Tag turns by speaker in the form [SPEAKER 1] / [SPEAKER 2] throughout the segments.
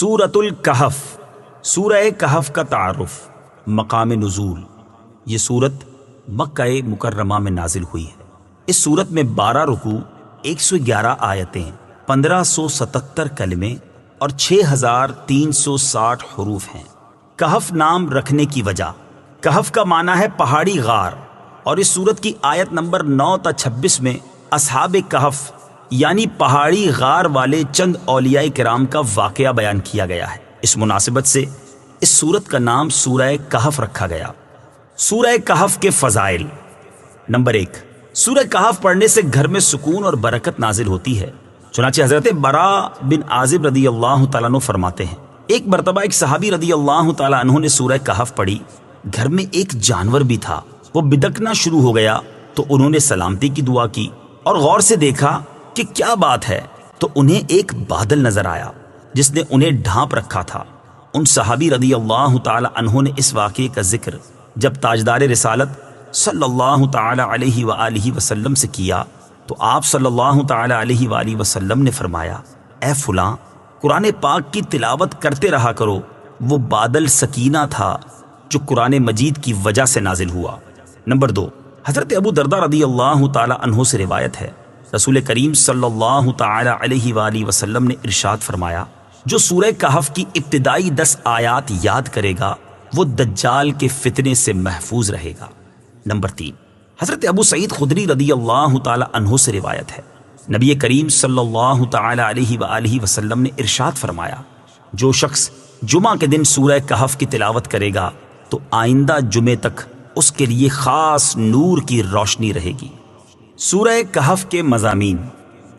[SPEAKER 1] سورۃ الکہف، سورہ کہف کا تعارف، مقام نزول۔ یہ سورت مکہ مکرمہ میں نازل ہوئی ہے۔ اس سورت میں 12 رکوع، 111 آیتیں، 1577 کلمے اور 6360 حروف ہیں۔ کہف نام رکھنے کی وجہ، کہف کا معنی ہے پہاڑی غار، اور اس سورت کی آیت نمبر 9 تا 26 میں اصحاب کہف یعنی پہاڑی غار والے چند اولیاء کرام کا واقعہ بیان کیا گیا ہے۔ اس مناسبت سے اس سورت کا نام سورہ کہف رکھا گیا۔ سورہ کہف کے فضائل۔ نمبر 1، سورہ کہف پڑھنے سے گھر میں سکون اور برکت نازل ہوتی ہے۔ چنانچہ حضرت برا بن عازب رضی اللہ تعالیٰ عنہ فرماتے ہیں، ایک مرتبہ ایک صحابی رضی اللہ تعالیٰ عنہ نے سورہ کہف پڑھی۔ گھر میں ایک جانور بھی تھا، وہ بدکنا شروع ہو گیا تو انہوں نے سلامتی کی دعا کی اور غور سے دیکھا کہ کیا بات ہے، تو انہیں ایک بادل نظر آیا جس نے انہیں ڈھانپ رکھا تھا۔ ان صحابی رضی اللہ تعالی عنہ نے اس واقعے کا ذکر جب تاجدار رسالت صلی اللہ تعالی علیہ وآلہ وسلم سے کیا تو آپ صلی اللہ تعالی علیہ وآلہ وسلم نے فرمایا، اے فلاں، قرآن پاک کی تلاوت کرتے رہا کرو۔ وہ بادل سکینہ تھا جو قرآن مجید کی وجہ سے نازل ہوا۔ نمبر 2، حضرت ابو درداء رضی اللہ تعالی عنہ سے روایت ہے، رسول کریم صلی اللہ تعالی علیہ وآلہ وسلم نے ارشاد فرمایا، جو سورہ کہف کی ابتدائی 10 آیات یاد کرے گا وہ دجال کے فتنے سے محفوظ رہے گا۔ نمبر 3، حضرت ابو سعید خدری رضی اللہ تعالی عنہ سے روایت ہے، نبی کریم صلی اللہ تعالی علیہ وآلہ وسلم نے ارشاد فرمایا، جو شخص جمعہ کے دن سورہ کہف کی تلاوت کرے گا تو آئندہ جمعے تک اس کے لیے خاص نور کی روشنی رہے گی۔ سورہ کہف کے مضامین۔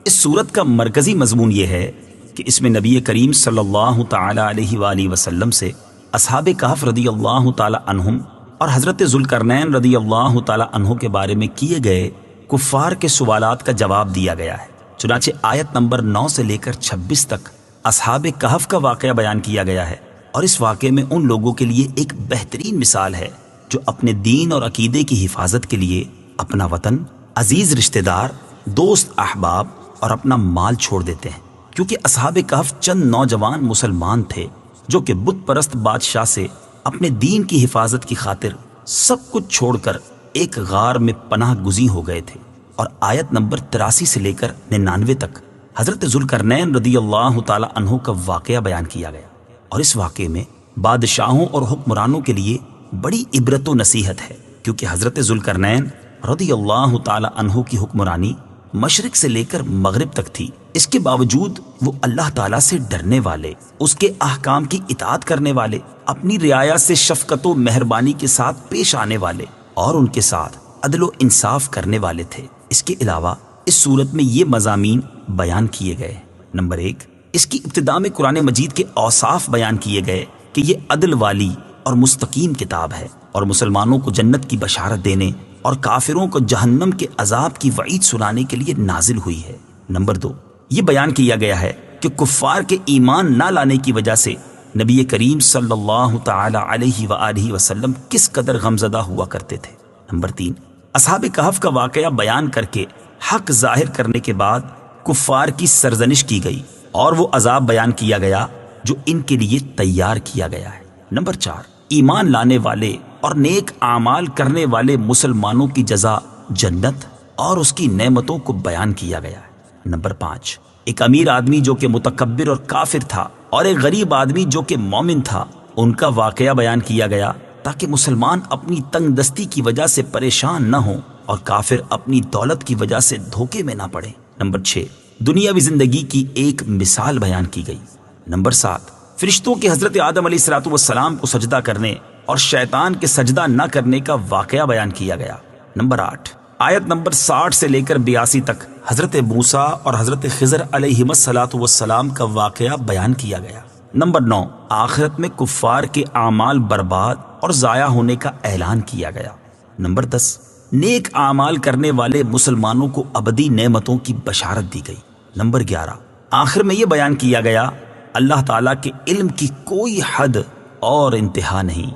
[SPEAKER 1] اس سورت کا مرکزی مضمون یہ ہے کہ اس میں نبی کریم صلی اللہ تعالی علیہ وآلہ وسلم سے اصحاب کہف رضی اللہ تعالی عنہم اور حضرت ذوالقرنین رضی اللہ تعالی عنہ کے بارے میں کیے گئے کفار کے سوالات کا جواب دیا گیا ہے۔ چنانچہ آیت نمبر 9 سے لے کر 26 تک اصحاب کہف کا واقعہ بیان کیا گیا ہے، اور اس واقعے میں ان لوگوں کے لیے ایک بہترین مثال ہے جو اپنے دین اور عقیدے کی حفاظت کے لیے اپنا وطن، عزیز رشتہ دار، دوست احباب اور اپنا مال چھوڑ دیتے ہیں، کیونکہ اصحاب کہف چند نوجوان مسلمان تھے جو کہ بت پرست بادشاہ سے اپنے دین کی حفاظت کی خاطر سب کچھ چھوڑ کر ایک غار میں پناہ گزین ہو گئے تھے۔ اور آیت نمبر 83 سے لے کر 99 تک حضرت ذوالقرنین رضی اللہ تعالی عنہ کا واقعہ بیان کیا گیا، اور اس واقعے میں بادشاہوں اور حکمرانوں کے لیے بڑی عبرت و نصیحت ہے، کیونکہ حضرت ذوالقرنین رضی اللہ تعالی عنہ کی حکمرانی مشرق سے لے کر مغرب تک تھی۔ اس کے باوجود وہ اللہ تعالیٰ سے ڈرنے والے، اس کے احکام کی اطاعت کرنے والے، اپنی رعایا سے شفقت و مہربانی کے ساتھ پیش آنے والے اور ان کے ساتھ عدل و انصاف کرنے والے تھے۔ اس کے علاوہ اس صورت میں یہ مضامین بیان کیے گئے۔ نمبر 1، اس کی ابتدا میں قرآن مجید کے اوصاف بیان کیے گئے کہ یہ عدل والی اور مستقیم کتاب ہے اور مسلمانوں کو جنت کی بشارت دینے اور کافروں کو جہنم کے عذاب کی وعید سنانے کے لیے نازل ہوئی ہے۔ نمبر 2، یہ بیان کیا گیا ہے کہ کفار کے ایمان نہ لانے کی وجہ سے نبی کریم صلی اللہ تعالی علیہ وآلہ وسلم کس قدر غمزدہ ہوا کرتے تھے۔ نمبر 3، اصحاب کہف کا واقعہ بیان کر کے حق ظاہر کرنے کے بعد کفار کی سرزنش کی گئی اور وہ عذاب بیان کیا گیا جو ان کے لیے تیار کیا گیا ہے۔ نمبر 4، ایمان لانے والے اور نیک اعمال کرنے والے مسلمانوں کی جزا جنت اور اس کی نعمتوں کو بیان کیا گیا ہے۔ نمبر 5، ایک امیر آدمی جو کہ متکبر اور کافر تھا اور ایک غریب آدمی جو کہ مومن تھا، ان کا واقعہ بیان کیا گیا تاکہ مسلمان اپنی تنگ دستی کی وجہ سے پریشان نہ ہوں اور کافر اپنی دولت کی وجہ سے دھوکے میں نہ پڑے۔ نمبر 6، دنیاوی زندگی کی ایک مثال بیان کی گئی۔ نمبر 7، فرشتوں کے حضرت آدم علیہ السلام کو سجدہ کرنے اور شیطان کے سجدہ نہ کرنے کا واقعہ بیان کیا گیا۔ نمبر 8، آیت نمبر 60 سے لے کر 82 تک حضرت موسیٰ اور حضرت خضر علیہم السلام کا واقعہ بیان کیا گیا۔ نمبر 9، آخرت میں کفار کے اعمال برباد اور ضائع ہونے کا اعلان کیا گیا۔ نمبر 10، نیک اعمال کرنے والے مسلمانوں کو ابدی نعمتوں کی بشارت دی گئی۔ نمبر 11، آخر میں یہ بیان کیا گیا اللہ تعالیٰ کے علم کی کوئی حد اور انتہا نہیں۔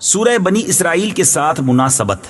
[SPEAKER 1] سورہ بنی اسرائیل کے ساتھ مناسبت۔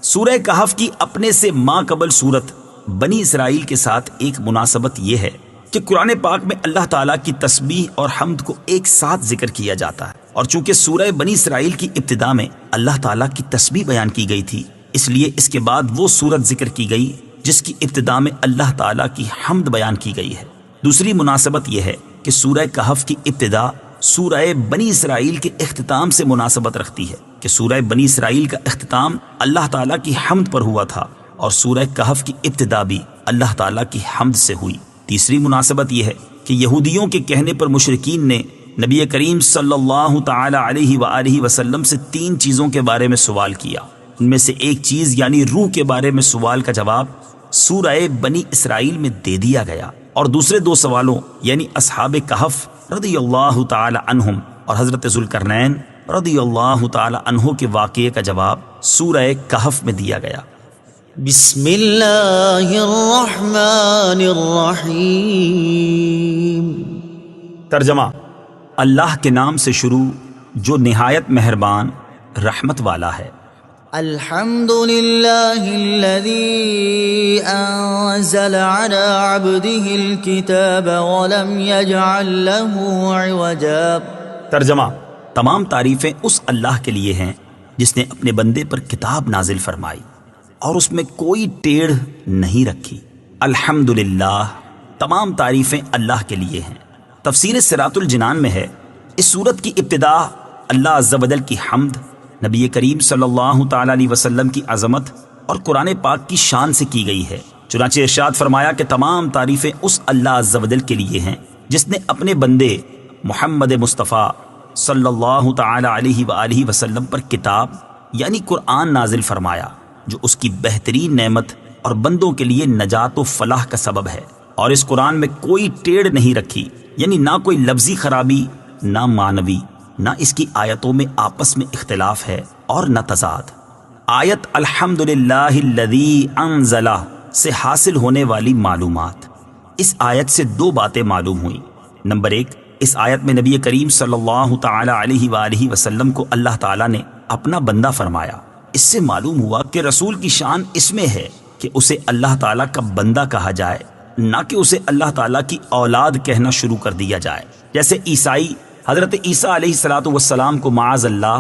[SPEAKER 1] سورہ کہف کی اپنے سے ماقبل سورت بنی اسرائیل کے ساتھ ایک مناسبت یہ ہے کہ قرآن پاک میں اللہ تعالیٰ کی تسبیح اور حمد کو ایک ساتھ ذکر کیا جاتا ہے، اور چونکہ سورہ بنی اسرائیل کی ابتدا میں اللہ تعالیٰ کی تسبیح بیان کی گئی تھی، اس لیے اس کے بعد وہ سورت ذکر کی گئی جس کی ابتدا میں اللہ تعالیٰ کی حمد بیان کی گئی ہے۔ دوسری مناسبت یہ ہے کہ سورہ کہف کی ابتدا سورہ بنی اسرائیل کے اختتام سے مناسبت رکھتی ہے کہ سورہ بنی اسرائیل کا اختتام اللہ تعالیٰ کی حمد پر ہوا تھا، اور سورہ کہف کی ابتدا بھی اللہ تعالیٰ کی حمد سے ہوئی۔ تیسری مناسبت یہ ہے کہ یہودیوں کے کہنے پر مشرکین نے نبی کریم صلی اللہ تعالی علیہ وآلہ وسلم سے 3 چیزوں کے بارے میں سوال کیا۔ ان میں سے ایک چیز یعنی روح کے بارے میں سوال کا جواب سورہ بنی اسرائیل میں دے دیا گیا، اور دوسرے 2 سوالوں یعنی اصحاب کہف رضی اللہ تعالی عنہم اور حضرت ذوالقرنین رضی اللہ تعالی عنہ کے واقعے کا جواب سورہ کہف میں دیا گیا۔
[SPEAKER 2] بسم اللہ الرحمن الرحیم۔
[SPEAKER 1] ترجمہ: اللہ کے نام سے شروع جو نہایت مہربان رحمت والا ہے۔
[SPEAKER 2] الحمد للہ الذی انزل علی عبده الكتاب ولم يجعل له عوجا۔
[SPEAKER 1] ترجمہ: تمام تعریفیں اس اللہ کے لیے ہیں جس نے اپنے بندے پر کتاب نازل فرمائی اور اس میں کوئی ٹیڑھ نہیں رکھی۔ الحمدللہ، تمام تعریفیں اللہ کے لیے ہیں۔ تفسیر صراط الجنان میں ہے، اس سورت کی ابتدا اللہ عز و جل کی حمد، نبی کریم صلی اللہ تعالی علیہ وسلم کی عظمت اور قرآن پاک کی شان سے کی گئی ہے۔ چنانچہ ارشاد فرمایا کہ تمام تعریفیں اس اللہ عز و جل کے لیے ہیں جس نے اپنے بندے محمد مصطفیٰ صلی اللہ تعالی علیہ وآلہ وسلم پر کتاب یعنی قرآن نازل فرمایا، جو اس کی بہترین نعمت اور بندوں کے لیے نجات و فلاح کا سبب ہے، اور اس قرآن میں کوئی ٹیڑھ نہیں رکھی، یعنی نہ کوئی لفظی خرابی، نہ معنوی، نہ اس کی آیتوں میں آپس میں اختلاف ہے اور نہ تضاد۔ آیت الحمدللہ الذی انزل سے حاصل ہونے والی معلومات۔ اس آیت سے 2 باتیں معلوم ہوئیں۔ نمبر 1، اس آیت میں نبی کریم صلی اللہ تعالی علیہ وآلہ وسلم کو اللہ تعالیٰ نے اپنا بندہ فرمایا۔ اس سے معلوم ہوا کہ رسول کی شان اس میں ہے کہ اسے اللہ تعالیٰ کا بندہ کہا جائے، نہ کہ اسے اللہ تعالیٰ کی اولاد کہنا شروع کر دیا جائے، جیسے عیسائی حضرت عیسیٰ علیہ الصلوۃ والسلام کو معاذ اللہ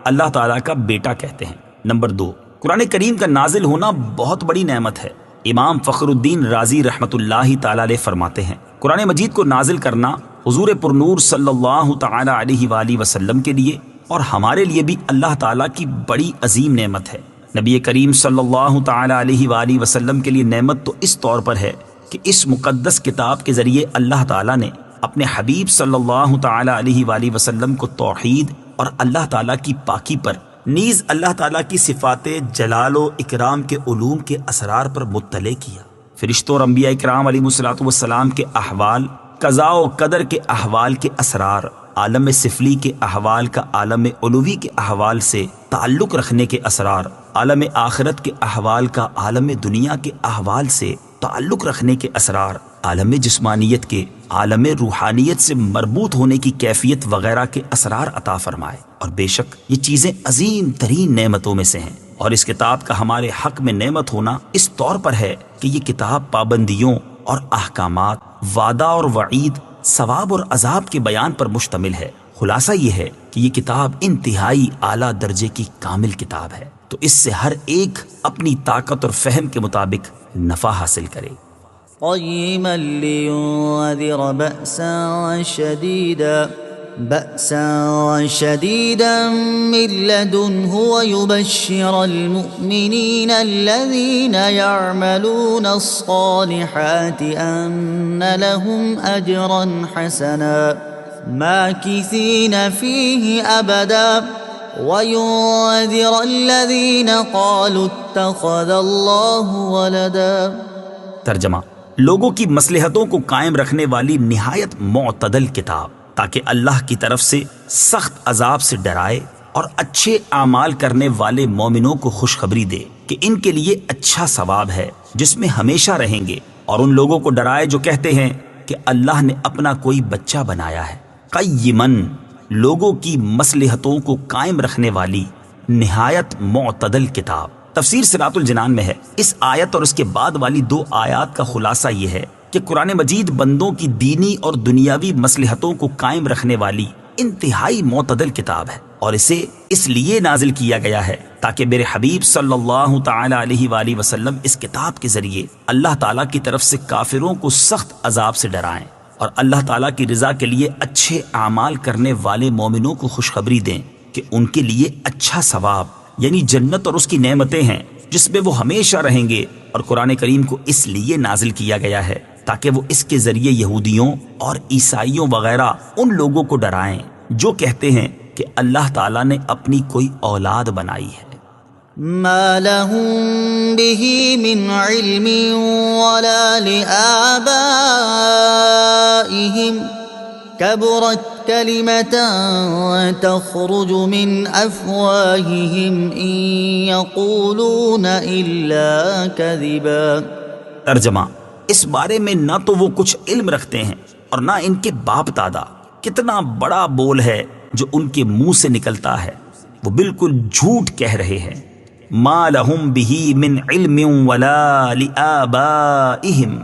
[SPEAKER 1] اللہ تعالیٰ کا بیٹا کہتے ہیں۔ نمبر 2، قرآن کریم کا نازل ہونا بہت بڑی نعمت ہے۔ امام فخر الدین رازی رحمۃ اللہ تعالی علیہ فرماتے ہیں، قرآن مجید کو نازل کرنا حضور پرنور صلی اللہ تعالی علیہ وآلہ وسلم کے لیے اور ہمارے لیے بھی اللہ تعالیٰ کی بڑی عظیم نعمت ہے۔ نبی کریم صلی اللہ تعالی علیہ وآلہ وسلم کے لیے نعمت تو اس طور پر ہے کہ اس مقدس کتاب کے ذریعے اللہ تعالیٰ نے اپنے حبیب صلی اللہ تعالی علیہ وآلہ وسلم کو توحید اور اللہ تعالیٰ کی پاکی پر، نیز اللہ تعالیٰ کی صفات جلال و اکرام کے علوم کے اسرار پر مطلع کیا۔ فرشتوں اور انبیاء اکرام علیہ الصلوۃ والسلام کے احوال، قضاء و قدر کے احوال کے اسرار، عالم سفلی کے احوال کا عالم علوی کے احوال سے تعلق رکھنے کے اسرار، عالم آخرت کے احوال کا عالم دنیا کے احوال سے تعلق رکھنے کے اسرار، عالم جسمانیت کے عالم روحانیت سے مربوط ہونے کی کیفیت وغیرہ کے اسرار عطا فرمائے۔ اور بے شک یہ چیزیں عظیم ترین نعمتوں میں سے ہیں، اور اس کتاب کا ہمارے حق میں نعمت ہونا اس طور پر ہے کہ یہ کتاب پابندیوں اور احکامات، وعدہ اور وعید، ثواب اور عذاب کے بیان پر مشتمل ہے۔ خلاصہ یہ ہے کہ یہ کتاب انتہائی اعلیٰ درجے کی کامل کتاب ہے، تو اس سے ہر ایک اپنی طاقت اور فہم کے مطابق نفع حاصل کرے۔
[SPEAKER 2] قیما لینذر بأسا شدیدا من لدنه ويبشر المؤمنین الذین يعملون الصالحات ان لهم اجرا حسنا ماکثین فیہ ابدا وینذر الذین قالوا اتخذ اللہ ولدا۔
[SPEAKER 1] ترجمہ: لوگوں کی مصلحتوں کو قائم رکھنے والی نہایت معتدل کتاب، تاکہ اللہ کی طرف سے سخت عذاب سے ڈرائے اور اچھے اعمال کرنے والے مومنوں کو خوشخبری دے کہ ان کے لیے اچھا ثواب ہے جس میں ہمیشہ رہیں گے، اور ان لوگوں کو ڈرائے جو کہتے ہیں کہ اللہ نے اپنا کوئی بچہ بنایا ہے۔ قیمن، لوگوں کی مصلحتوں کو قائم رکھنے والی نہایت معتدل کتاب۔ تفسیر صراط الجنان میں ہے، اس آیت اور اس کے بعد والی 2 آیات کا خلاصہ یہ ہے کہ قرآن مجید بندوں کی دینی اور دنیاوی مصلحتوں کو قائم رکھنے والی انتہائی معتدل کتاب ہے، اور اسے اس لیے نازل کیا گیا ہے تاکہ میرے حبیب صلی اللہ تعالی علیہ وآلہ وسلم اس کتاب کے ذریعے اللہ تعالیٰ کی طرف سے کافروں کو سخت عذاب سے ڈرائیں، اور اللہ تعالیٰ کی رضا کے لیے اچھے اعمال کرنے والے مومنوں کو خوشخبری دیں کہ ان کے لیے اچھا ثواب یعنی جنت اور اس کی نعمتیں ہیں جس میں وہ ہمیشہ رہیں گے۔ اور قرآن کریم کو اس لیے نازل کیا گیا ہے تاکہ وہ اس کے ذریعے یہودیوں اور عیسائیوں وغیرہ ان لوگوں کو ڈرائیں جو کہتے ہیں کہ اللہ تعالیٰ نے اپنی کوئی اولاد بنائی ہے۔
[SPEAKER 2] ما لهم به من علم ولا لآبائهم كبرت كلمة تخرج من أفواههم إن يقولون إلا كذبا۔
[SPEAKER 1] ترجمہ، اس بارے میں نہ تو وہ کچھ علم رکھتے ہیں اور نہ ان کے باپ دادا، کتنا بڑا بول ہے جو ان کے منہ سے نکلتا ہے، وہ بالکل جھوٹ کہہ رہے ہیں۔ ما لہم بہ من علم ولا لآبائہم،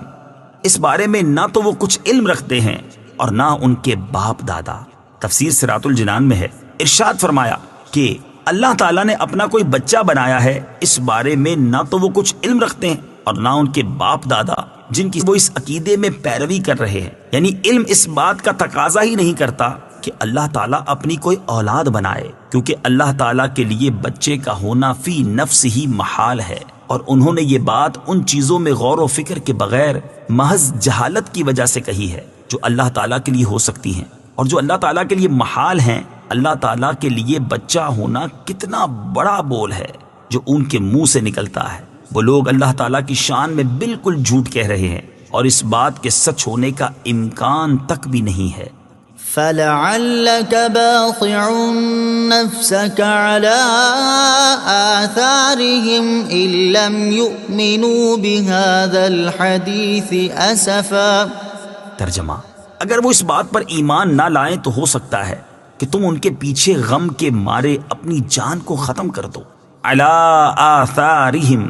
[SPEAKER 1] اس بارے میں نہ تو وہ کچھ علم رکھتے ہیں اور نہ ان کے باپ دادا۔ تفسیر صراط الجنان میں ہے، ارشاد فرمایا کہ اللہ تعالیٰ نے اپنا کوئی بچہ بنایا ہے، اس بارے میں نہ تو وہ کچھ علم رکھتے ہیں اور نہ ان کے باپ دادا جن کی وہ اس عقیدے میں پیروی کر رہے ہیں۔ یعنی علم اس بات کا تقاضا ہی نہیں کرتا کہ اللہ تعالیٰ اپنی کوئی اولاد بنائے، کیونکہ اللہ تعالیٰ کے لیے بچے کا ہونا فی نفس ہی محال ہے، اور انہوں نے یہ بات ان چیزوں میں غور و فکر کے بغیر محض جہالت کی وجہ سے کہی ہے جو اللہ تعالیٰ کے لیے ہو سکتی ہیں، اور جو اللہ تعالیٰ کے لیے محال ہیں۔ اللہ تعالیٰ کے لیے بچہ ہونا کتنا بڑا بول ہے جو ان کے منہ سے نکلتا ہے۔ وہ لوگ اللہ تعالیٰ کی شان میں بالکل جھوٹ کہہ رہے ہیں، اور اس بات کے سچ ہونے کا امکان تک بھی نہیں ہے۔
[SPEAKER 2] فَلَعَلَّكَ بَاخِعٌ نَفْسَكَ عَلَىٰ آثَارِهِمْ إِن لَّمْ يُؤْمِنُوا بِهَٰذَا الْحَدِيثِ أَسَفًا۔
[SPEAKER 1] ترجمہ، اگر وہ اس بات پر ایمان نہ لائیں تو ہو سکتا ہے کہ تم ان کے پیچھے غم کے مارے اپنی جان کو ختم کر دو۔ عَلَىٰ آثَارِهِمْ،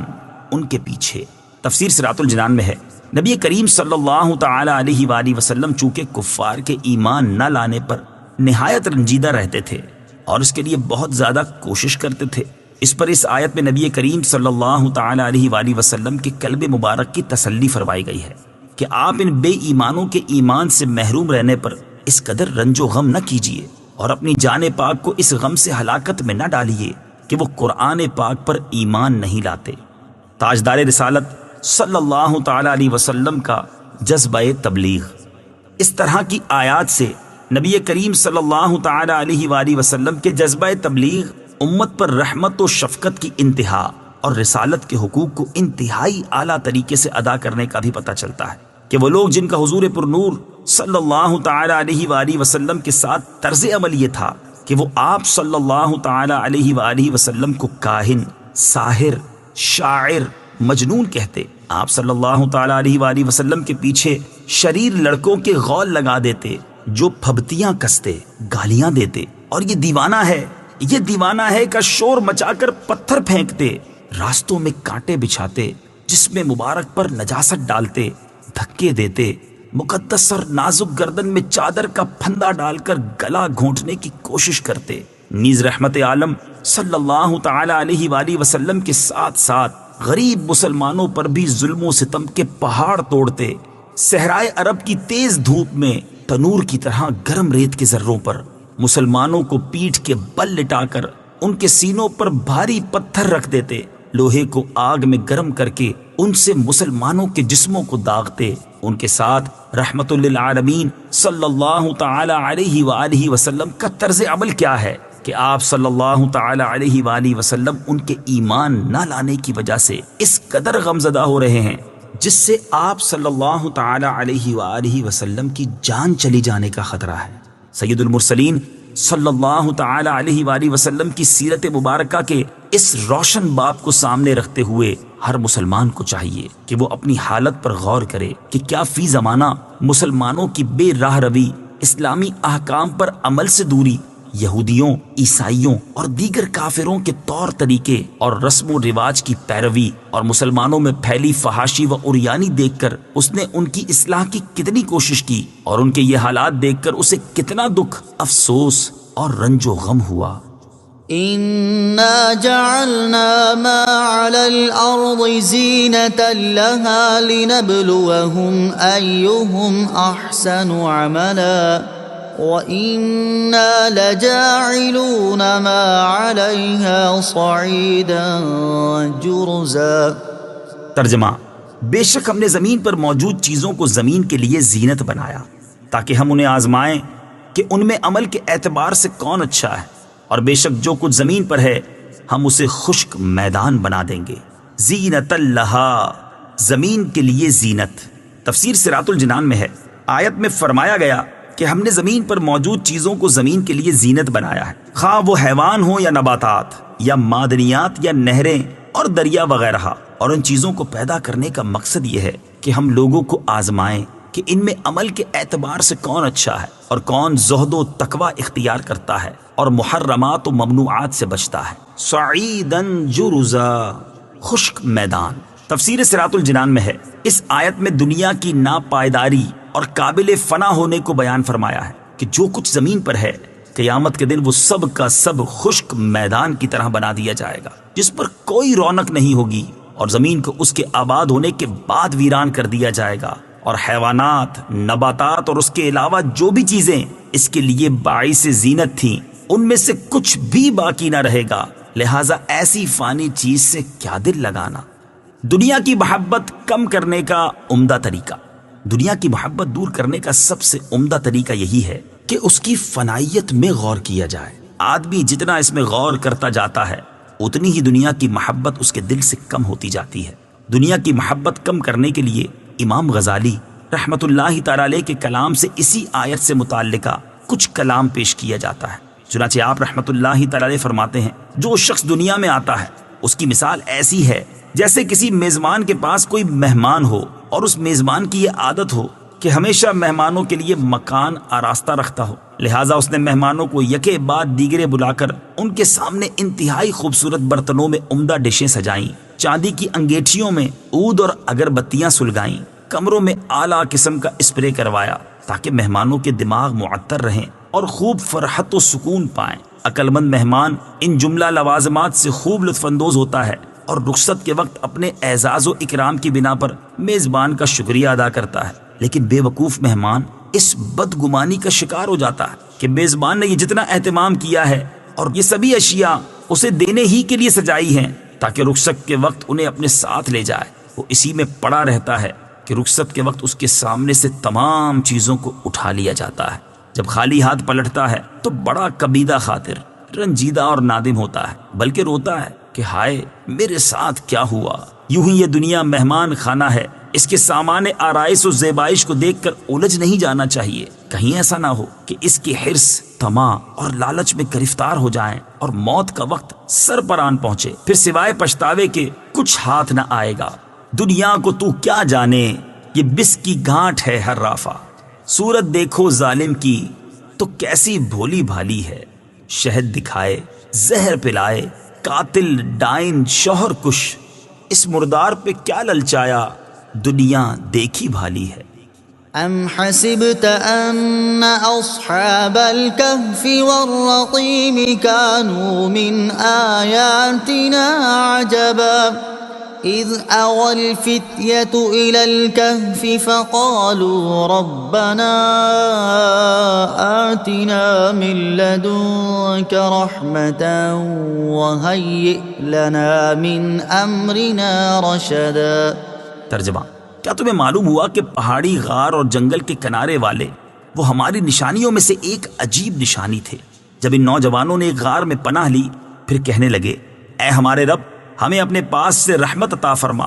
[SPEAKER 1] ان کے پیچھے۔ تفسیر صراط الجنان میں ہے، نبی کریم صلی اللہ تعالی علیہ وآلہ وسلم چونکہ کفار کے ایمان نہ لانے پر نہایت رنجیدہ رہتے تھے اور اس کے لیے بہت زیادہ کوشش کرتے تھے، اس پر اس آیت میں نبی کریم صلی اللہ تعالی علیہ وآلہ وسلم کے قلب مبارک کی تسلی فرمائی گئی ہے کہ آپ ان بے ایمانوں کے ایمان سے محروم رہنے پر اس قدر رنج و غم نہ کیجیے اور اپنی جان پاک کو اس غم سے ہلاکت میں نہ ڈالیے کہ وہ قرآن پاک پر ایمان نہیں لاتے۔ تاجدار رسالت صلی اللہ تعالی علیہ وسلم کا جذبہ تبلیغ۔ اس طرح کی آیات سے نبی کریم صلی اللہ تعالی علیہ وآلہ وسلم کے جذبہ تبلیغ امت پر رحمت و شفقت کی انتہا اور رسالت کے حقوق کو انتہائی اعلیٰ طریقے سے ادا کرنے کا بھی پتہ چلتا ہے کہ وہ لوگ جن کا حضور پر نور صلی اللہ تعالی علیہ وآلہ وسلم کے ساتھ طرز عمل یہ تھا کہ وہ آپ صلی اللہ تعالی علیہ وآلہ وسلم کو کاہن، ساحر، شاعر، مجنون کہتے، آپ صلی اللہ تعالی علیہ وآلہ وسلم کے پیچھے شریر لڑکوں کے غول لگا دیتے جو پھبتیاں کستے، گالیاں دیتے، اور یہ دیوانہ ہے کا شور مچا کر پتھر پھینکتے، راستوں میں کانٹے بچھاتے، جس میں مبارک پر نجاست ڈالتے، دھکے دیتے، مقدس اور نازک گردن میں چادر کا پھندا ڈال کر گلا گھونٹنے کی کوشش کرتے۔ نیز رحمت عالم صلی اللہ تعالی علیہ وآلہ وسلم کے ساتھ ساتھ غریب مسلمانوں پر بھی ظلم و ستم کے پہاڑ توڑتے، صحرائے عرب کی تیز دھوپ میں تنور کی طرح گرم ریت کے ذروں پر مسلمانوں کو پیٹھ کے بل لٹا کر ان کے سینوں پر بھاری پتھر رکھ دیتے، لوہے کو آگ میں گرم کر کے ان سے مسلمانوں کے جسموں کو داغتے۔ ان کے ساتھ رحمت للعالمین صلی اللہ تعالی علیہ وآلہ وسلم کا طرز عمل کیا ہے کہ آپ صلی اللہ تعالی علیہ وآلہ وسلم ان کے ایمان نہ لانے کی وجہ سے اس قدر غمزدہ ہو رہے ہیں جس سے آپ صلی اللہ تعالی علیہ وآلہ وسلم کی جان چلی جانے کا خطرہ ہے۔ سید المرسلین صلی اللہ تعالی علیہ وآلہ وسلم کی سیرت مبارکہ کے اس روشن باب کو سامنے رکھتے ہوئے ہر مسلمان کو چاہیے کہ وہ اپنی حالت پر غور کرے کہ کیا فی زمانہ مسلمانوں کی بے راہ روی، اسلامی احکام پر عمل سے دوری یہودیوں، عیسائیوں اور دیگر کافروں کے طور طریقے اور رسم و رواج کی پیروی اور مسلمانوں میں پھیلی فحاشی و عریانی دیکھ کر اس نے ان کی اصلاح کی کتنی کوشش کی، اور ان کے یہ حالات دیکھ کر اسے کتنا دکھ، افسوس اور رنج و غم ہوا۔
[SPEAKER 2] إنا جعلنا ما على الأرض زينة لها لنبلوهم أيهم أحسن عملا وإنا لجاعلون ما عليها صعيدا جرزا۔
[SPEAKER 1] ترجمہ: بے شک ہم نے زمین پر موجود چیزوں کو زمین کے لیے زینت بنایا تاکہ ہم انہیں آزمائیں کہ ان میں عمل کے اعتبار سے کون اچھا ہے، اور بے شک جو کچھ زمین پر ہے ہم اسے خشک میدان بنا دیں گے۔ زینت لہا، زمین کے لیے زینت۔ تفسیر صراط الجنان میں ہے، آیت میں فرمایا گیا کہ ہم نے زمین پر موجود چیزوں کو زمین کے لیے زینت بنایا ہے، خواہ وہ حیوان ہوں یا نباتات یا معدنیات یا نہریں اور دریا وغیرہ، اور ان چیزوں کو پیدا کرنے کا مقصد یہ ہے کہ ہم لوگوں کو آزمائیں کہ ان میں عمل کے اعتبار سے کون اچھا ہے اور کون زہد و تقوی اختیار کرتا ہے اور محرمات و ممنوعات سے بچتا ہے۔ صعیداً جرزا، خشک میدان۔ تفسیر صراط الجنان میں ہے، اس آیت میں دنیا کی ناپائیداری اور قابل فنا ہونے کو بیان فرمایا ہے کہ جو کچھ زمین پر ہے قیامت کے دن وہ سب کا سب خشک میدان کی طرح بنا دیا جائے گا، جس پر کوئی رونق نہیں ہوگی، اور زمین کو اس کے آباد ہونے کے بعد ویران کر دیا جائے گا، اور حیوانات، نباتات اور اس کے علاوہ جو بھی چیزیں اس کے لیے باعث زینت تھیں ان میں سے کچھ بھی باقی نہ رہے گا، لہٰذا ایسی فانی چیز سے کیا دل لگانا۔ دنیا کی محبت کم کرنے کا عمدہ طریقہ، دنیا کی محبت دور کرنے کا سب سے عمدہ طریقہ یہی ہے کہ اس کی فنائیت میں غور کیا جائے۔ آدمی جتنا اس میں غور کرتا جاتا ہے اتنی ہی دنیا کی محبت اس کے دل سے کم ہوتی جاتی ہے۔ دنیا کی محبت کم کرنے کے لیے امام غزالی رحمت اللہ تعالی علیہ کے کلام سے اسی آیت سے متعلقہ کچھ کلام پیش کیا جاتا ہے۔ چنانچہ آپ رحمت اللہ تعالی علیہ فرماتے ہیں، جو شخص دنیا میں آتا ہے اس کی مثال ایسی ہے جیسے کسی میزبان کے پاس کوئی مہمان ہو، اور اس میزبان کی یہ عادت ہو کہ ہمیشہ مہمانوں کے لیے مکان آراستہ رکھتا ہو، لہٰذا اس نے مہمانوں کو یکے بعد دیگرے بلا کر ان کے سامنے انتہائی خوبصورت برتنوں میں عمدہ ڈشیں سجائیں، چاندی کی انگیٹھیوں میں عود اور اگربتیاں سلگائیں، کمروں میں اعلیٰ قسم کا اسپرے کروایا تاکہ مہمانوں کے دماغ معطر رہیں اور خوب فرحت و سکون پائیں۔ عقل مند مہمان ان جملہ لوازمات سے خوب لطف اندوز ہوتا ہے اور رخصت کے وقت اپنے اعزاز و اکرام کی بنا پر میزبان کا شکریہ ادا کرتا ہے، لیکن بے وقوف مہمان اس بدگمانی کا شکار ہو جاتا ہے کہ میزبان نے یہ جتنا اہتمام کیا ہے اور یہ سبھی اشیاء اسے دینے ہی کے لیے سجائی ہیں تاکہ رخصت کے وقت انہیں اپنے ساتھ لے جائے، وہ اسی میں پڑا رہتا ہے کہ رخصت کے وقت اس کے سامنے سے تمام چیزوں کو اٹھا لیا جاتا ہے۔ جب خالی ہاتھ پلٹتا ہے تو بڑا کبیدہ خاطر، رنجیدہ اور نادم ہوتا ہے، بلکہ روتا ہے کہ ہائے میرے ساتھ کیا ہوا۔ یوں ہی یہ دنیا مہمان خانہ ہے، اس کے سامان آرائش و زیبائش کو دیکھ کر الجھ نہیں جانا چاہیے، کہیں ایسا نہ ہو کہ اس کی حرص، طمع اور لالچ میں گرفتار ہو جائیں اور موت کا وقت سر پر آن پہنچے، پھر سوائے پچھتاوے کے کچھ ہاتھ نہ آئے گا۔ دنیا کو تو کیا جانے، یہ بس کی گانٹھ ہے ہر رافع، صورت دیکھو ظالم کی تو کیسی بھولی بھالی ہے، شہد دکھائے، زہر پلائے، قاتل ڈائن شوہر کش، اس مردار پہ کیا للچایا، دنیا دیکھی بھالی ہے۔
[SPEAKER 2] ام حسبت ان اصحاب الكهف والرقيم كانوا من آياتنا عجبا اذ اوى الفتية الى الكهف فقالوا ربنا آتنا من لدنك رحمة وهيئ لنا من امرنا رشدا۔
[SPEAKER 1] ترجمہ: کیا تمہیں معلوم ہوا کہ پہاڑی غار اور جنگل کے کنارے والے وہ ہماری نشانیوں میں سے ایک عجیب نشانی تھے؟ جب ان نوجوانوں نے ایک غار میں پناہ لی پھر کہنے لگے، اے ہمارے رب، ہمیں اپنے پاس سے رحمت عطا فرما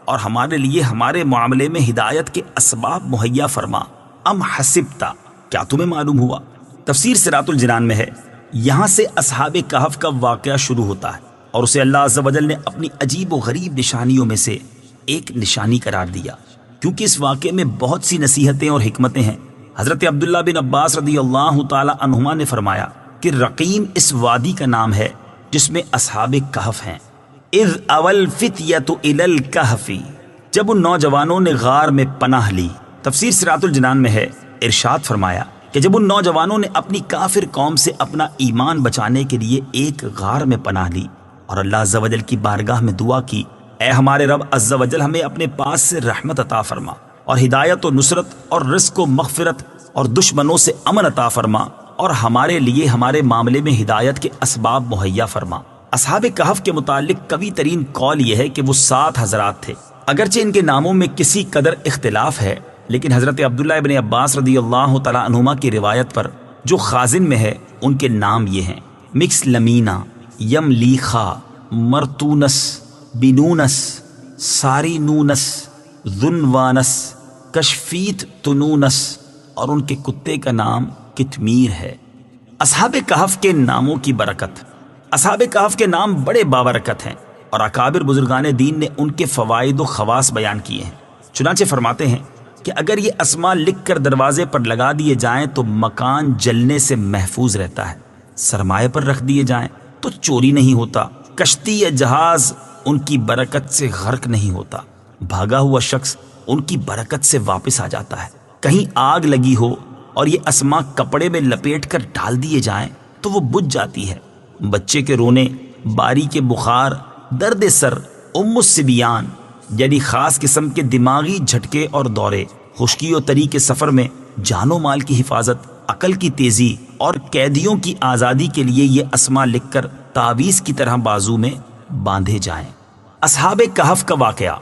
[SPEAKER 1] اور ہمارے لیے ہمارے معاملے میں ہدایت کے اسباب مہیا فرما۔ ام حسبتا، کیا تمہیں معلوم ہوا؟ تفسیر صراط الجنان میں ہے، یہاں سے اصحاب کہف کا واقعہ شروع ہوتا ہے اور اسے اللہ عز و جل نے اپنی عجیب و غریب نشانیوں میں سے ایک نشانی قرار دیا، کیونکہ اس واقعے میں بہت سی نصیحتیں اور حکمتیں ہیں۔ حضرت عبداللہ بن عباس رضی اللہ تعالی عنہما نے فرمایا کہ کہ رقیم اس وادی کا نام ہے جس میں اصحاب کہف ہیں۔ اذ اول فتیۃ الی الکہف، جب ان نوجوانوں نے غار میں پناہ لی۔ تفسیر صراط الجنان میں ہے، ارشاد فرمایا کہ جب ان نوجوانوں نے اپنی کافر قوم سے اپنا ایمان بچانے کے لیے ایک غار میں پناہ لی اور اللہ عز و جل کی بارگاہ میں دعا کی، اے ہمارے رب عز و جل ہمیں اپنے پاس سے رحمت عطا فرما اور ہدایت و نصرت اور رزق و مغفرت اور دشمنوں سے امن عطا فرما، اور ہمارے لیے ہمارے معاملے میں ہدایت کے اسباب مہیا فرما۔ اصحاب کہف کے متعلق قوی ترین قول یہ ہے کہ وہ 7 حضرات تھے۔ اگرچہ ان کے ناموں میں کسی قدر اختلاف ہے، لیکن حضرت عبداللہ ابن عباس رضی اللہ تعالی عنہما کی روایت پر جو خازن میں ہے ان کے نام یہ ہیں: مکس لمینہ، یملیخا، مرتونس، بنونس، ساری نونس، ذنوانس، کشفیت تنونس، اور ان کے کتے کا نام کتمیر ہے۔ اصحاب کہف کے ناموں کی برکت۔ اصحاب کہف کے نام بڑے بابرکت ہیں اور اکابر بزرگان دین نے ان کے فوائد و خواص بیان کیے ہیں۔ چنانچہ فرماتے ہیں کہ اگر یہ اسماء لکھ کر دروازے پر لگا دیے جائیں تو مکان جلنے سے محفوظ رہتا ہے، سرمایہ پر رکھ دیے جائیں تو چوری نہیں ہوتا، کشتی یا جہاز ان کی برکت سے غرق نہیں ہوتا، بھاگا ہوا شخص ان کی برکت سے واپس آ جاتا ہے، کہیں آگ لگی ہو اور یہ اسماء کپڑے میں لپیٹ کر ڈال دیے جائیں تو وہ بجھ جاتی ہے، بچے کے رونے، باری کے بخار، درد سر، الصبیان یعنی خاص قسم کے دماغی جھٹکے اور دورے، خشکی و تری کے سفر میں جان و مال کی حفاظت، عقل کی تیزی اور قیدیوں کی آزادی کے لیے یہ اسماء لکھ کر تعویذ کی طرح بازو میں باندھے جائیں۔ اصحاب کہف کا واقعہ۔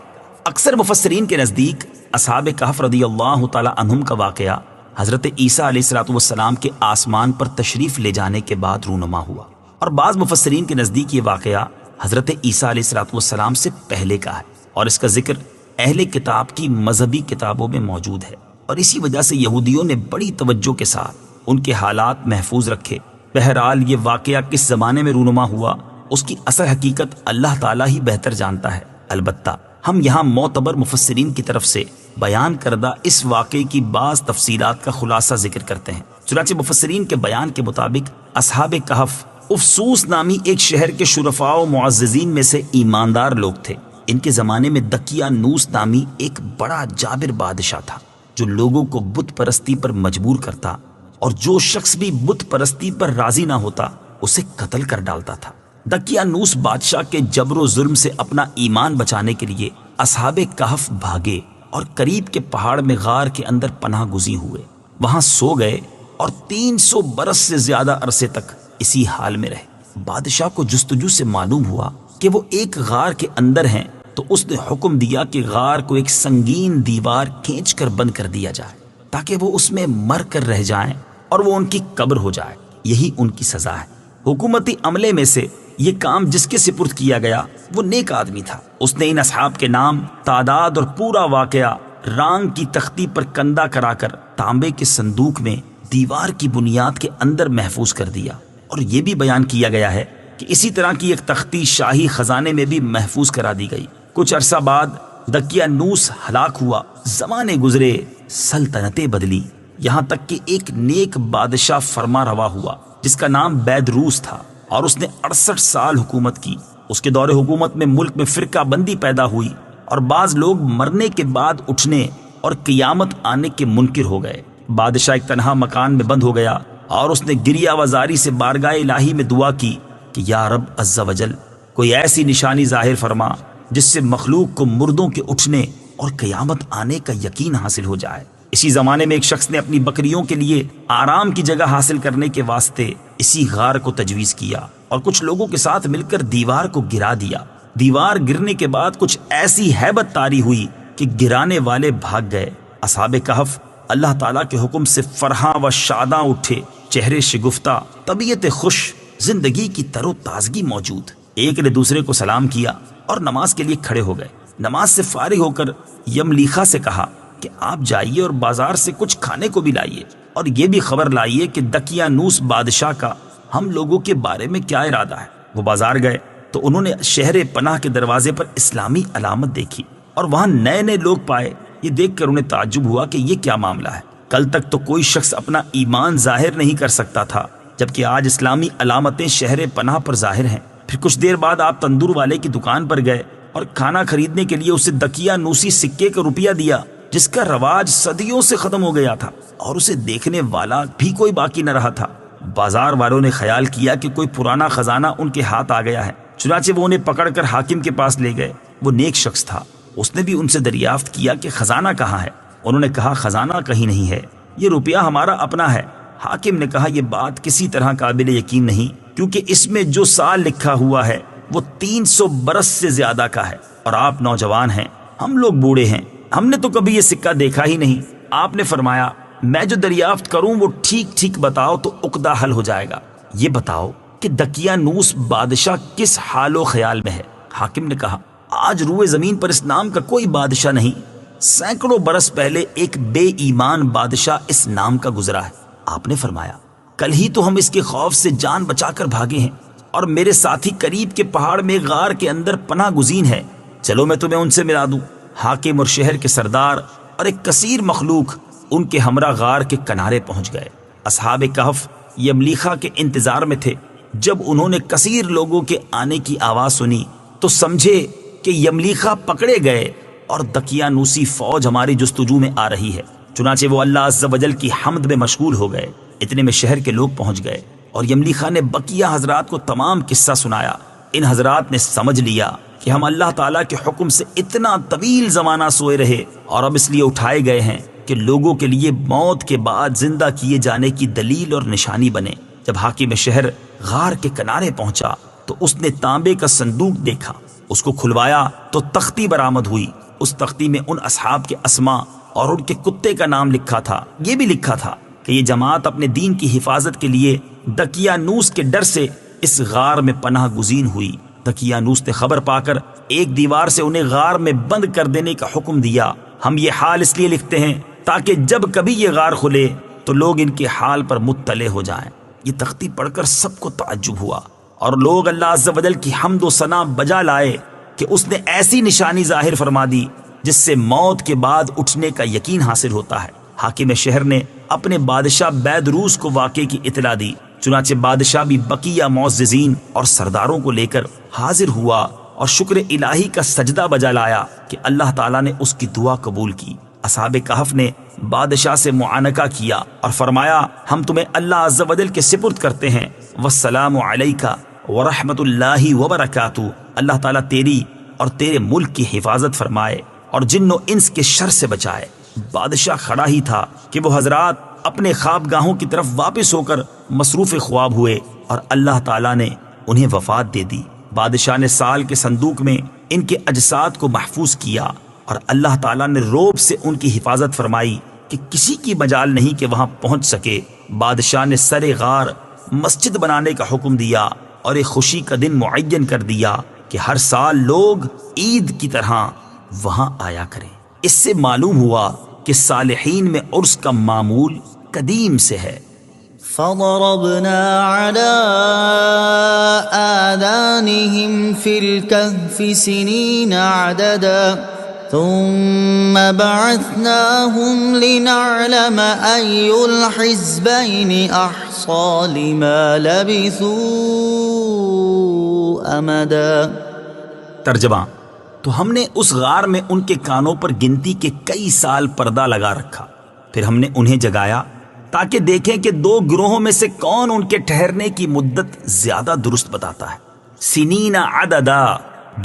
[SPEAKER 1] اکثر مفسرین کے نزدیک اصحاب کہف رضی اللہ تعالی عنہم کا واقعہ حضرت عیسیٰ علیہ السلام کے آسمان پر تشریف لے جانے کے بعد رونما ہوا، اور بعض مفسرین کے نزدیک یہ واقعہ حضرت عیسیٰ علیہ السلام سے پہلے کا ہے، اور اس کا ذکر اہل کتاب کی مذہبی کتابوں میں موجود ہے، اور اسی وجہ سے یہودیوں نے بڑی توجہ کے ساتھ ان کے حالات محفوظ رکھے۔ بہرحال یہ واقعہ کس زمانے میں رونما ہوا اس کی اصل حقیقت اللہ تعالیٰ ہی بہتر جانتا ہے، البتہ ہم یہاں معتبر مفسرین کی طرف سے بیان کردہ اس واقعے کی بعض تفصیلات کا خلاصہ ذکر کرتے ہیں۔ چنانچہ مفسرین کے بیان کے مطابق اصحاب کہف افسوس نامی ایک شہر کے شرفاء و معززین میں سے ایماندار لوگ تھے۔ ان کے زمانے میں دقیانوس نامی ایک بڑا جابر بادشاہ تھا جو لوگوں کو بت پرستی پر مجبور کرتا، اور جو شخص بھی بت پرستی پر راضی نہ ہوتا اسے قتل کر ڈالتا تھا۔ دقیانوس بادشاہ کے جبر و ظلم سے اپنا ایمان بچانے کے لیے اصحاب کہف بھاگے اور قریب کے پہاڑ میں غار کے اندر پناہ گزین ہوئے، وہاں سو گئے اور 300 برس سے زیادہ عرصے تک اسی حال میں رہے۔ بادشاہ کو جستجو سے معلوم ہوا کہ وہ ایک غار کے اندر ہیں، تو اس نے حکم دیا کہ غار کو ایک سنگین دیوار کھینچ کر بند کر دیا جائے تاکہ وہ اس میں مر کر رہ جائیں اور وہ ان کی قبر ہو جائے، یہی ان کی سزا ہے۔ حکومتی عملے میں سے یہ کام جس کے سپرد کیا گیا وہ نیک آدمی تھا، اس نے ان اصحاب کے نام، تعداد اور پورا واقعہ رانگ کی تختی پر کندہ کرا کر تانبے کے صندوق میں دیوار کی بنیاد کے اندر محفوظ کر دیا، اور یہ بھی بیان کیا گیا ہے کہ اسی طرح کی ایک تختی شاہی خزانے میں بھی محفوظ کرا دی گئی۔ کچھ عرصہ بعد دقیانوس ہلاک ہوا، زمانے گزرے، سلطنتیں بدلی، یہاں تک کہ ایک نیک بادشاہ فرما روا ہوا جس کا نام بیدروس تھا، اور اس نے 68 سال حکومت کی۔ اس کے دور حکومت میں ملک میں فرقہ بندی پیدا ہوئی، اور بعض لوگ مرنے کے بعد اٹھنے اور قیامت آنے کے منکر ہو گئے۔ بادشاہ ایک تنہا مکان میں بند ہو گیا، اور اس نے گریہ وزاری سے بارگاہ الہی میں دعا کی کہ یا رب عز و جل کوئی ایسی نشانی ظاہر فرما جس سے مخلوق کو مردوں کے اٹھنے اور قیامت آنے کا یقین حاصل ہو جائے۔ اسی زمانے میں ایک شخص نے اپنی بکریوں کے لیے آرام کی جگہ حاصل کرنے کے واسطے اسی غار کو تجویز کیا، اور کچھ لوگوں کے ساتھ مل کر دیوار کو گرا دیا۔ دیوار گرنے کے بعد کچھ ایسی ہیبت طاری ہوئی کہ گرانے والے بھاگ گئے۔ اصحاب کہف اللہ تعالیٰ کے حکم سے فرحاں و شاداں اٹھے، چہرے شگفتہ، طبیعت خوش، زندگی کی تر و تازگی موجود۔ ایک نے دوسرے کو سلام کیا اور نماز کے لیے کھڑے ہو گئے۔ نماز سے فارغ ہو کر یملیخا سے کہا کہ آپ جائیے اور بازار سے کچھ کھانے کو بھی لائیے، اور یہ بھی خبر لائیے کہ دقیانوس بادشاہ کا ہم لوگوں کے بارے میں کیا ارادہ ہے۔ وہ بازار گئے تو انہوں نے شہر پناہ کے دروازے پر اسلامی علامت دیکھی، اور وہاں نئے نئے لوگ پائے۔ یہ دیکھ کر انہیں تعجب ہوا کہ یہ کیا معاملہ ہے، کل تک تو کوئی شخص اپنا ایمان ظاہر نہیں کر سکتا تھا، جبکہ آج اسلامی علامتیں شہر پناہ پر ظاہر ہیں۔ پھر کچھ دیر بعد آپ تندور والے کی دکان پر گئے اور کھانا خریدنے کے لیے اسے دقیانوسی سکے کا روپیہ دیا، جس کا رواج صدیوں سے ختم ہو گیا تھا اور اسے دیکھنے والا بھی کوئی باقی نہ رہا تھا۔ بازار والوں نے خیال کیا کہ کوئی پرانا خزانہ ان کے ہاتھ آ گیا ہے، چنانچہ وہ انہیں پکڑ کر حاکم کے پاس لے گئے۔ وہ نیک شخص تھا، اس نے بھی ان سے دریافت کیا کہ خزانہ کہاں ہے۔ انہوں نے کہا خزانہ کہیں نہیں ہے، یہ روپیہ ہمارا اپنا ہے۔ حاکم نے کہا یہ بات کسی طرح قابل یقین نہیں، کیونکہ اس میں جو سال لکھا ہوا ہے وہ 300 برس سے زیادہ کا ہے، اور آپ نوجوان ہیں، ہم لوگ بوڑھے ہیں، ہم نے تو کبھی یہ سکہ دیکھا ہی نہیں۔ آپ نے فرمایا میں جو دریافت کروں وہ ٹھیک ٹھیک بتاؤ تو عقدہ حل ہو جائے گا۔ یہ بتاؤ کہ دقیانوس بادشاہ کس حال و خیال میں ہے؟ حاکم نے کہا آج روئے زمین پر اس نام کا کوئی بادشاہ نہیں، سینکڑوں برس پہلے ایک بے ایمان بادشاہ اس نام کا گزرا ہے۔ آپ نے فرمایا کل ہی تو ہم اس کے خوف سے جان بچا کر بھاگے ہیں، اور میرے ساتھی قریب کے پہاڑ میں غار کے اندر پناہ گزین ہے، چلو میں تمہیں ان سے ملا دوں۔ حاکم اور شہر کے سردار اور ایک کثیر مخلوق ان کے ہمراہ غار کے کنارے پہنچ گئے۔ اصحاب کہف یملیخا کے انتظار میں تھے۔ جب انہوں نے کثیر لوگوں کے آنے کی آواز سنی تو سمجھے کہ یملیخا پکڑے گئے اور دقیانوسی فوج ہماری جستجو میں آ رہی ہے، چنانچہ وہ اللہ عز و جل کی حمد میں مشغول ہو گئے۔ اتنے میں شہر کے لوگ پہنچ گئے اور یملیخا نے بقیہ حضرات کو تمام قصہ سنایا۔ ان حضرات نے سمجھ لیا کہ ہم اللہ تعالیٰ کے حکم سے اتنا طویل زمانہ سوئے رہے اور اب اس لیے اٹھائے گئے ہیں کہ لوگوں کے لیے موت کے بعد زندہ کیے جانے کی دلیل اور نشانی بنے۔ جب حاکم شہر غار کے کنارے پہنچا تو اس نے تانبے کا صندوق دیکھا، اس کو کھلوایا تو تختی برآمد ہوئی۔ اس تختی میں ان اصحاب کے اسما اور ان کے کتے کا نام لکھا تھا۔ یہ بھی لکھا تھا کہ یہ جماعت اپنے دین کی حفاظت کے لیے دقیانوس کے ڈر سے اس غار میں پناہ گزین ہوئی۔ دقیانوس نے خبر پا کر ایک دیوار سے انہیں غار میں بند کر دینے کا حکم دیا۔ ہم یہ حال اس لیے لکھتے ہیں تاکہ جب کبھی یہ غار کھلے تو لوگ ان کے حال پر مطلع ہو جائیں۔ یہ تختی پڑھ کر سب کو تعجب ہوا اور لوگ اللہ عز و جل کی حمد و ثنا بجا لائے کہ اس نے ایسی نشانی ظاہر فرما دی جس سے موت کے بعد اٹھنے کا یقین حاصل ہوتا ہے۔ حاکم شہر نے اپنے بادشاہ بیدروس کو واقعے کی اطلاع دی، چنانچہ بادشاہ بھی بقیہ معززین اور سرداروں کو لے کر حاضر ہوا اور شکر الہی کا سجدہ بجا لایا کہ اللہ تعالیٰ نے اس کی دعا قبول کی۔ اصحاب کہف نے بادشاہ سے معانقہ کیا اور فرمایا ہم تمہیں اللہ عز و جل کے سپرد کرتے ہیں، والسلام علیکہ ورحمۃ اللہ وبرکاتہ۔ اللہ تعالیٰ تیری اور تیرے ملک کی حفاظت فرمائے اور جن و انس کے شر سے بچائے۔ بادشاہ کھڑا ہی تھا کہ وہ حضرات اپنے خوابگاہوں کی طرف واپس ہو کر مصروف خواب ہوئے اور اللہ تعالیٰ نے انہیں وفات دے دی۔ بادشاہ نے سال کے صندوق میں ان کے اجساد کو محفوظ کیا اور اللہ تعالیٰ نے روب سے ان کی حفاظت فرمائی کہ کسی کی مجال نہیں کہ وہاں پہنچ سکے۔ بادشاہ نے سر غار مسجد بنانے کا حکم دیا اور ایک خوشی کا دن معین کر دیا کہ ہر سال لوگ عید کی طرح وہاں آیا کریں۔ اس سے معلوم ہوا کہ صالحین میں عرس کا معمول قدیم سے ہے۔
[SPEAKER 2] فضربنا على آذانهم في الكهف سنين عددا ثم بعثناهم لنعلم أي الحزبين أحصى لما لبثوا أمدا۔
[SPEAKER 1] ترجمہ، تو ہم نے اس غار میں ان کے کانوں پر گنتی کے کئی سال پردہ لگا رکھا، پھر ہم نے انہیں جگایا تاکہ دیکھیں کہ دو گروہوں میں سے کون ان کے ٹھہرنے کی مدت زیادہ درست بتاتا ہے۔ سنین عددا،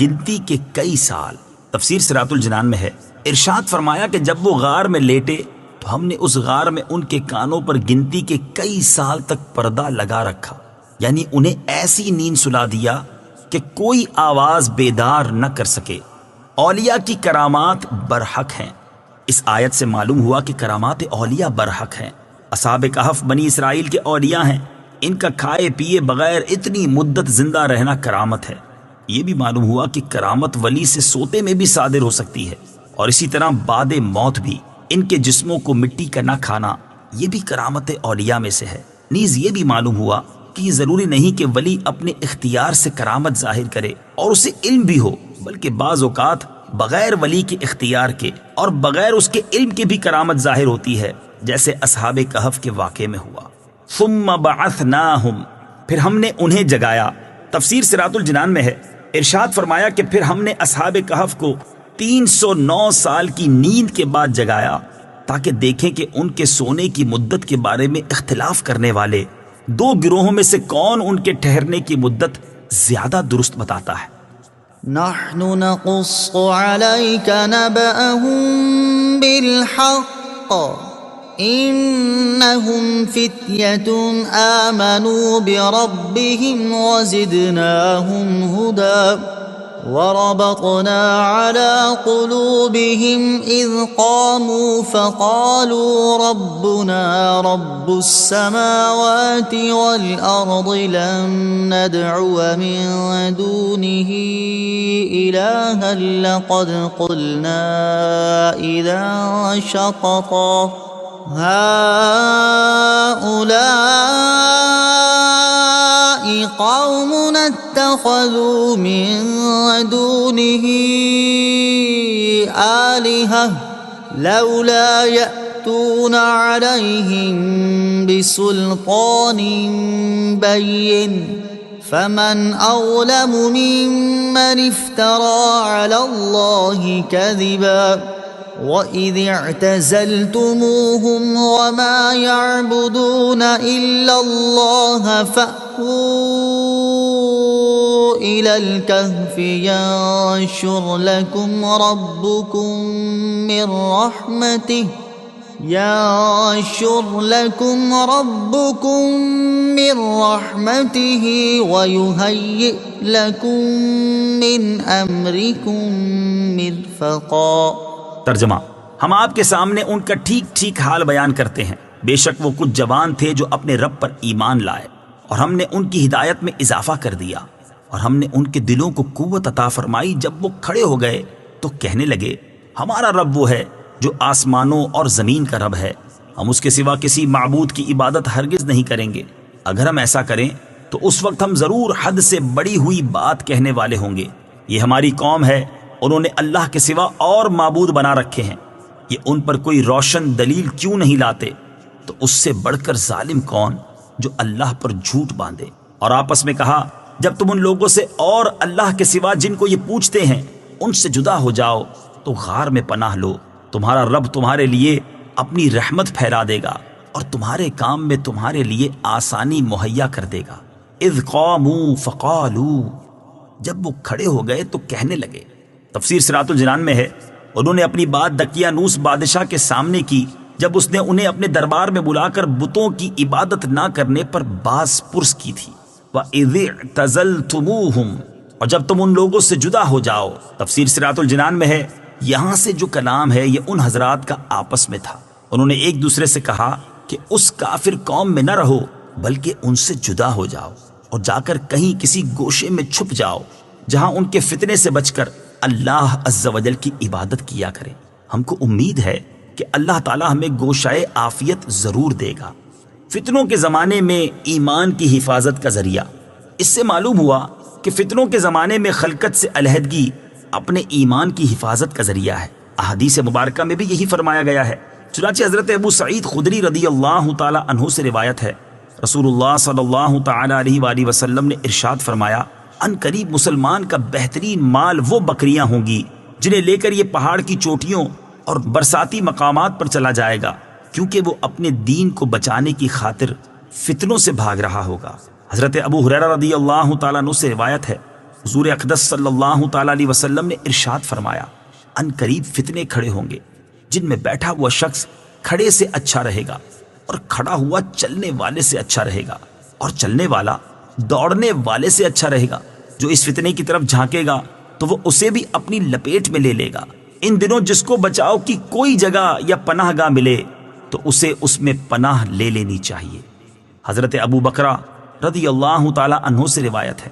[SPEAKER 1] گنتی کے کئی سال۔ تفسیر صراط الجنان میں ہے، ارشاد فرمایا کہ جب وہ غار میں لیٹے تو ہم نے اس غار میں ان کے کانوں پر گنتی کے کئی سال تک پردہ لگا رکھا، یعنی انہیں ایسی نیند سلا دیا کہ کوئی آواز بیدار نہ کر سکے۔ اولیاء کی کرامات برحق ہیں۔ اس آیت سے معلوم ہوا کہ کرامات اولیاء برحق ہیں۔ اصحاب کہف بنی اسرائیل کے اولیاء ہیں، ان کا کھائے پیے بغیر اتنی مدت زندہ رہنا کرامت ہے۔ یہ بھی معلوم ہوا کہ کرامت ولی سے سوتے میں بھی صادر ہو سکتی ہے، اور اسی طرح بعد موت بھی ان کے جسموں کو مٹی کا نہ کھانا یہ بھی کرامت اولیاء میں سے ہے۔ نیز یہ بھی معلوم ہوا کہ یہ ضروری نہیں کہ ولی اپنے اختیار سے کرامت ظاہر کرے اور اسے علم بھی ہو، بلکہ بعض اوقات بغیر ولی کے اختیار کے اور بغیر اس کے علم کے بھی کرامت ظاہر ہوتی ہے، جیسے اصحاب کہف کے واقعے میں ہوا۔ ثم بعثناہم، پھر ہم نے انہیں جگایا۔ تفسیر صراط الجنان میں ہے، ارشاد فرمایا کہ پھر ہم نے اصحاب کہف کو 309 سال کی نیند کے بعد جگایا تاکہ دیکھیں کہ ان کے سونے کی مدت کے بارے میں اختلاف کرنے والے دو گروہوں میں سے کون ان کے ٹھہرنے کی مدت زیادہ درست بتاتا ہے۔
[SPEAKER 2] نحن نقص عليك نبأهم بالحق إنهم فتية آمنوا بربهم وزدناهم هدى وربطنا على قلوبهم إذ قاموا فقالوا ربنا رب السماوات والأرض لن ندعو من دونه إلها لقد قلنا إذا شططا هؤلاء قومنا اتخذوا من دونه آلهة لولا يأتون عليهم بسلطان بين فمن أظلم ممن افترى على الله كذبا وَإِذِ اعْتَزَلْتُمُوهُمْ وَمَا يَعْبُدُونَ إِلَّا اللَّهَ فَأْوُوا إِلَى الْكَهْفِ يَنشُرْ لَكُمْ رَبُّكُمْ مِنْ رَحْمَتِهِ وَيُهَيِّئْ لَكُمْ مِنْ أَمْرِكُمْ مِرْفَقًا۔
[SPEAKER 1] ترجمہ: ہم آپ کے سامنے ان کا ٹھیک ٹھیک حال بیان کرتے ہیں۔ بے شک وہ کچھ جوان تھے جو اپنے رب پر ایمان لائے، اور ہم نے ان کی ہدایت میں اضافہ کر دیا، اور ہم نے ان کے دلوں کو قوت عطا فرمائی۔ جب وہ کھڑے ہو گئے تو کہنے لگے، ہمارا رب وہ ہے جو آسمانوں اور زمین کا رب ہے، ہم اس کے سوا کسی معبود کی عبادت ہرگز نہیں کریں گے۔ اگر ہم ایسا کریں تو اس وقت ہم ضرور حد سے بڑی ہوئی بات کہنے والے ہوں گے۔ یہ ہماری قوم ہے، انہوں نے اللہ کے سوا اور معبود بنا رکھے ہیں، یہ ان پر کوئی روشن دلیل کیوں نہیں لاتے؟ تو اس سے بڑھ کر ظالم کون جو اللہ پر جھوٹ باندھے۔ اور آپس میں کہا، جب تم ان لوگوں سے اور اللہ کے سوا جن کو یہ پوچھتے ہیں ان سے جدا ہو جاؤ تو غار میں پناہ لو، تمہارا رب تمہارے لیے اپنی رحمت پھیلا دے گا اور تمہارے کام میں تمہارے لیے آسانی مہیا کر دے گا۔ اذ قاموا فقالوا، جب وہ کھڑے ہو گئے تو کہنے لگے۔ تفسیر صراط الجنان میں ہے، انہوں نے اپنی بات دقیانوس بادشاہ کے سامنے کی جب اس نے انہیں اپنے دربار میں بلا کر بتوں کی عبادت نہ کرنے پر باز پرس کی تھی۔ وَإِذِ اعْتَزَلْتُمُوهُمْ، اور جب تم ان لوگوں سے جدا ہو جاؤ۔ تفسیر صراط الجنان میں ہے، یہاں سے جو کلام ہے یہ ان حضرات کا آپس میں تھا، انہوں نے ایک دوسرے سے کہا کہ اس کافر قوم میں نہ رہو بلکہ ان سے جدا ہو جاؤ اور جا کر کہیں کسی گوشے میں چھپ جاؤ جہاں ان کے فتنے سے بچ کر اللہ عز و جل کی عبادت کیا کریں۔ ہم کو امید ہے کہ اللہ تعالی ہمیں گوشائے عافیت ضرور دے گا۔ فتنوں کے زمانے میں ایمان کی حفاظت کا ذریعہ۔ اس سے معلوم ہوا کہ فتنوں کے زمانے میں خلقت سے علیحدگی اپنے ایمان کی حفاظت کا ذریعہ ہے۔ احادیث مبارکہ میں بھی یہی فرمایا گیا ہے۔ چنانچہ حضرت ابو سعید خدری رضی اللہ تعالی عنہ سے روایت ہے، رسول اللہ صلی اللہ تعالی علیہ وآلہ وسلم نے ارشاد فرمایا، ان قریب مسلمان کا بہترین مال وہ بکریاں ہوں گی جنہیں لے کر یہ پہاڑ کی چوٹیوں اور برساتی مقامات پر چلا جائے گا، کیونکہ وہ اپنے دین کو بچانے کی خاطر فتنوں سے بھاگ رہا ہوگا۔ حضرت ابو ہریرہ رضی اللہ تعالیٰ عنہ سے روایت ہے، حضور اقدس صلی اللہ تعالیٰ علیہ وسلم نے ارشاد فرمایا، ان قریب فتنے کھڑے ہوں گے جن میں بیٹھا ہوا شخص کھڑے سے اچھا رہے گا، اور کھڑا ہوا چلنے والے سے اچھا رہے گا، اور چلنے والا دوڑنے والے سے اچھا رہے گا۔ جو اس فتنے کی طرف جھانکے گا تو وہ اسے بھی اپنی لپیٹ میں لے لے گا۔ ان دنوں جس کو بچاؤ کی کوئی جگہ یا پناہ گاہ ملے تو اسے اس میں پناہ لے لینی چاہیے۔ حضرت ابو بکرہ رضی اللہ تعالی عنہ سے روایت ہے،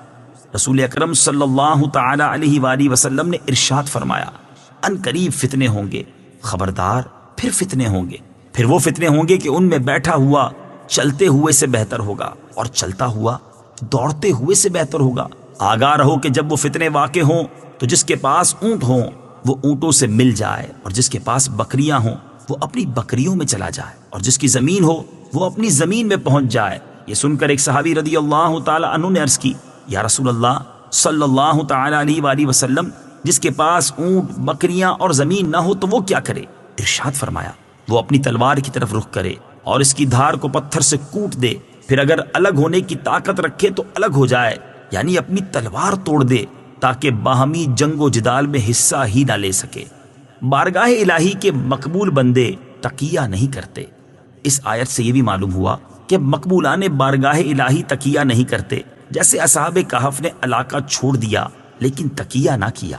[SPEAKER 1] رسول اکرم صلی اللہ تعالی علیہ وآلہ وسلم نے ارشاد فرمایا، ان قریب فتنے ہوں گے، خبردار پھر فتنے ہوں گے، پھر وہ فتنے ہوں گے کہ ان میں بیٹھا ہوا چلتے ہوئے سے بہتر ہوگا، اور چلتا ہوا دوڑتے ہوئے سے بہتر ہوگا۔ آگاہ رہو کہ جب وہ فتنے واقع ہوں تو جس کے پاس اونٹ ہوں وہ اونٹوں سے مل جائے، اور جس کے پاس بکریاں ہوں وہ اپنی بکریوں میں چلا جائے، اور جس کی زمین ہو وہ اپنی زمین میں پہنچ جائے۔ یہ سن کر ایک صحابی رضی اللہ تعالی عنہ نے عرض کی، یا رسول اللہ صلی اللہ تعالی علیہ وآلہ وسلم، جس کے پاس اونٹ، بکریاں اور زمین نہ ہو تو وہ کیا کرے؟ ارشاد فرمایا، وہ اپنی تلوار کی طرف رخ کرے اور اس کی دھار کو پتھر سے کوٹ دے، پھر اگر الگ ہونے کی طاقت رکھے تو الگ ہو جائے، یعنی اپنی تلوار توڑ دے تاکہ باہمی جنگ و جدال میں حصہ ہی نہ لے سکے۔ بارگاہ الہی کے مقبول بندے تقیہ نہیں کرتے۔ اس آیت سے یہ بھی معلوم ہوا کہ مقبولان بارگاہ الہی تقیہ نہیں کرتے، جیسے اصحاب کہف نے علاقہ چھوڑ دیا لیکن تقیہ نہ کیا۔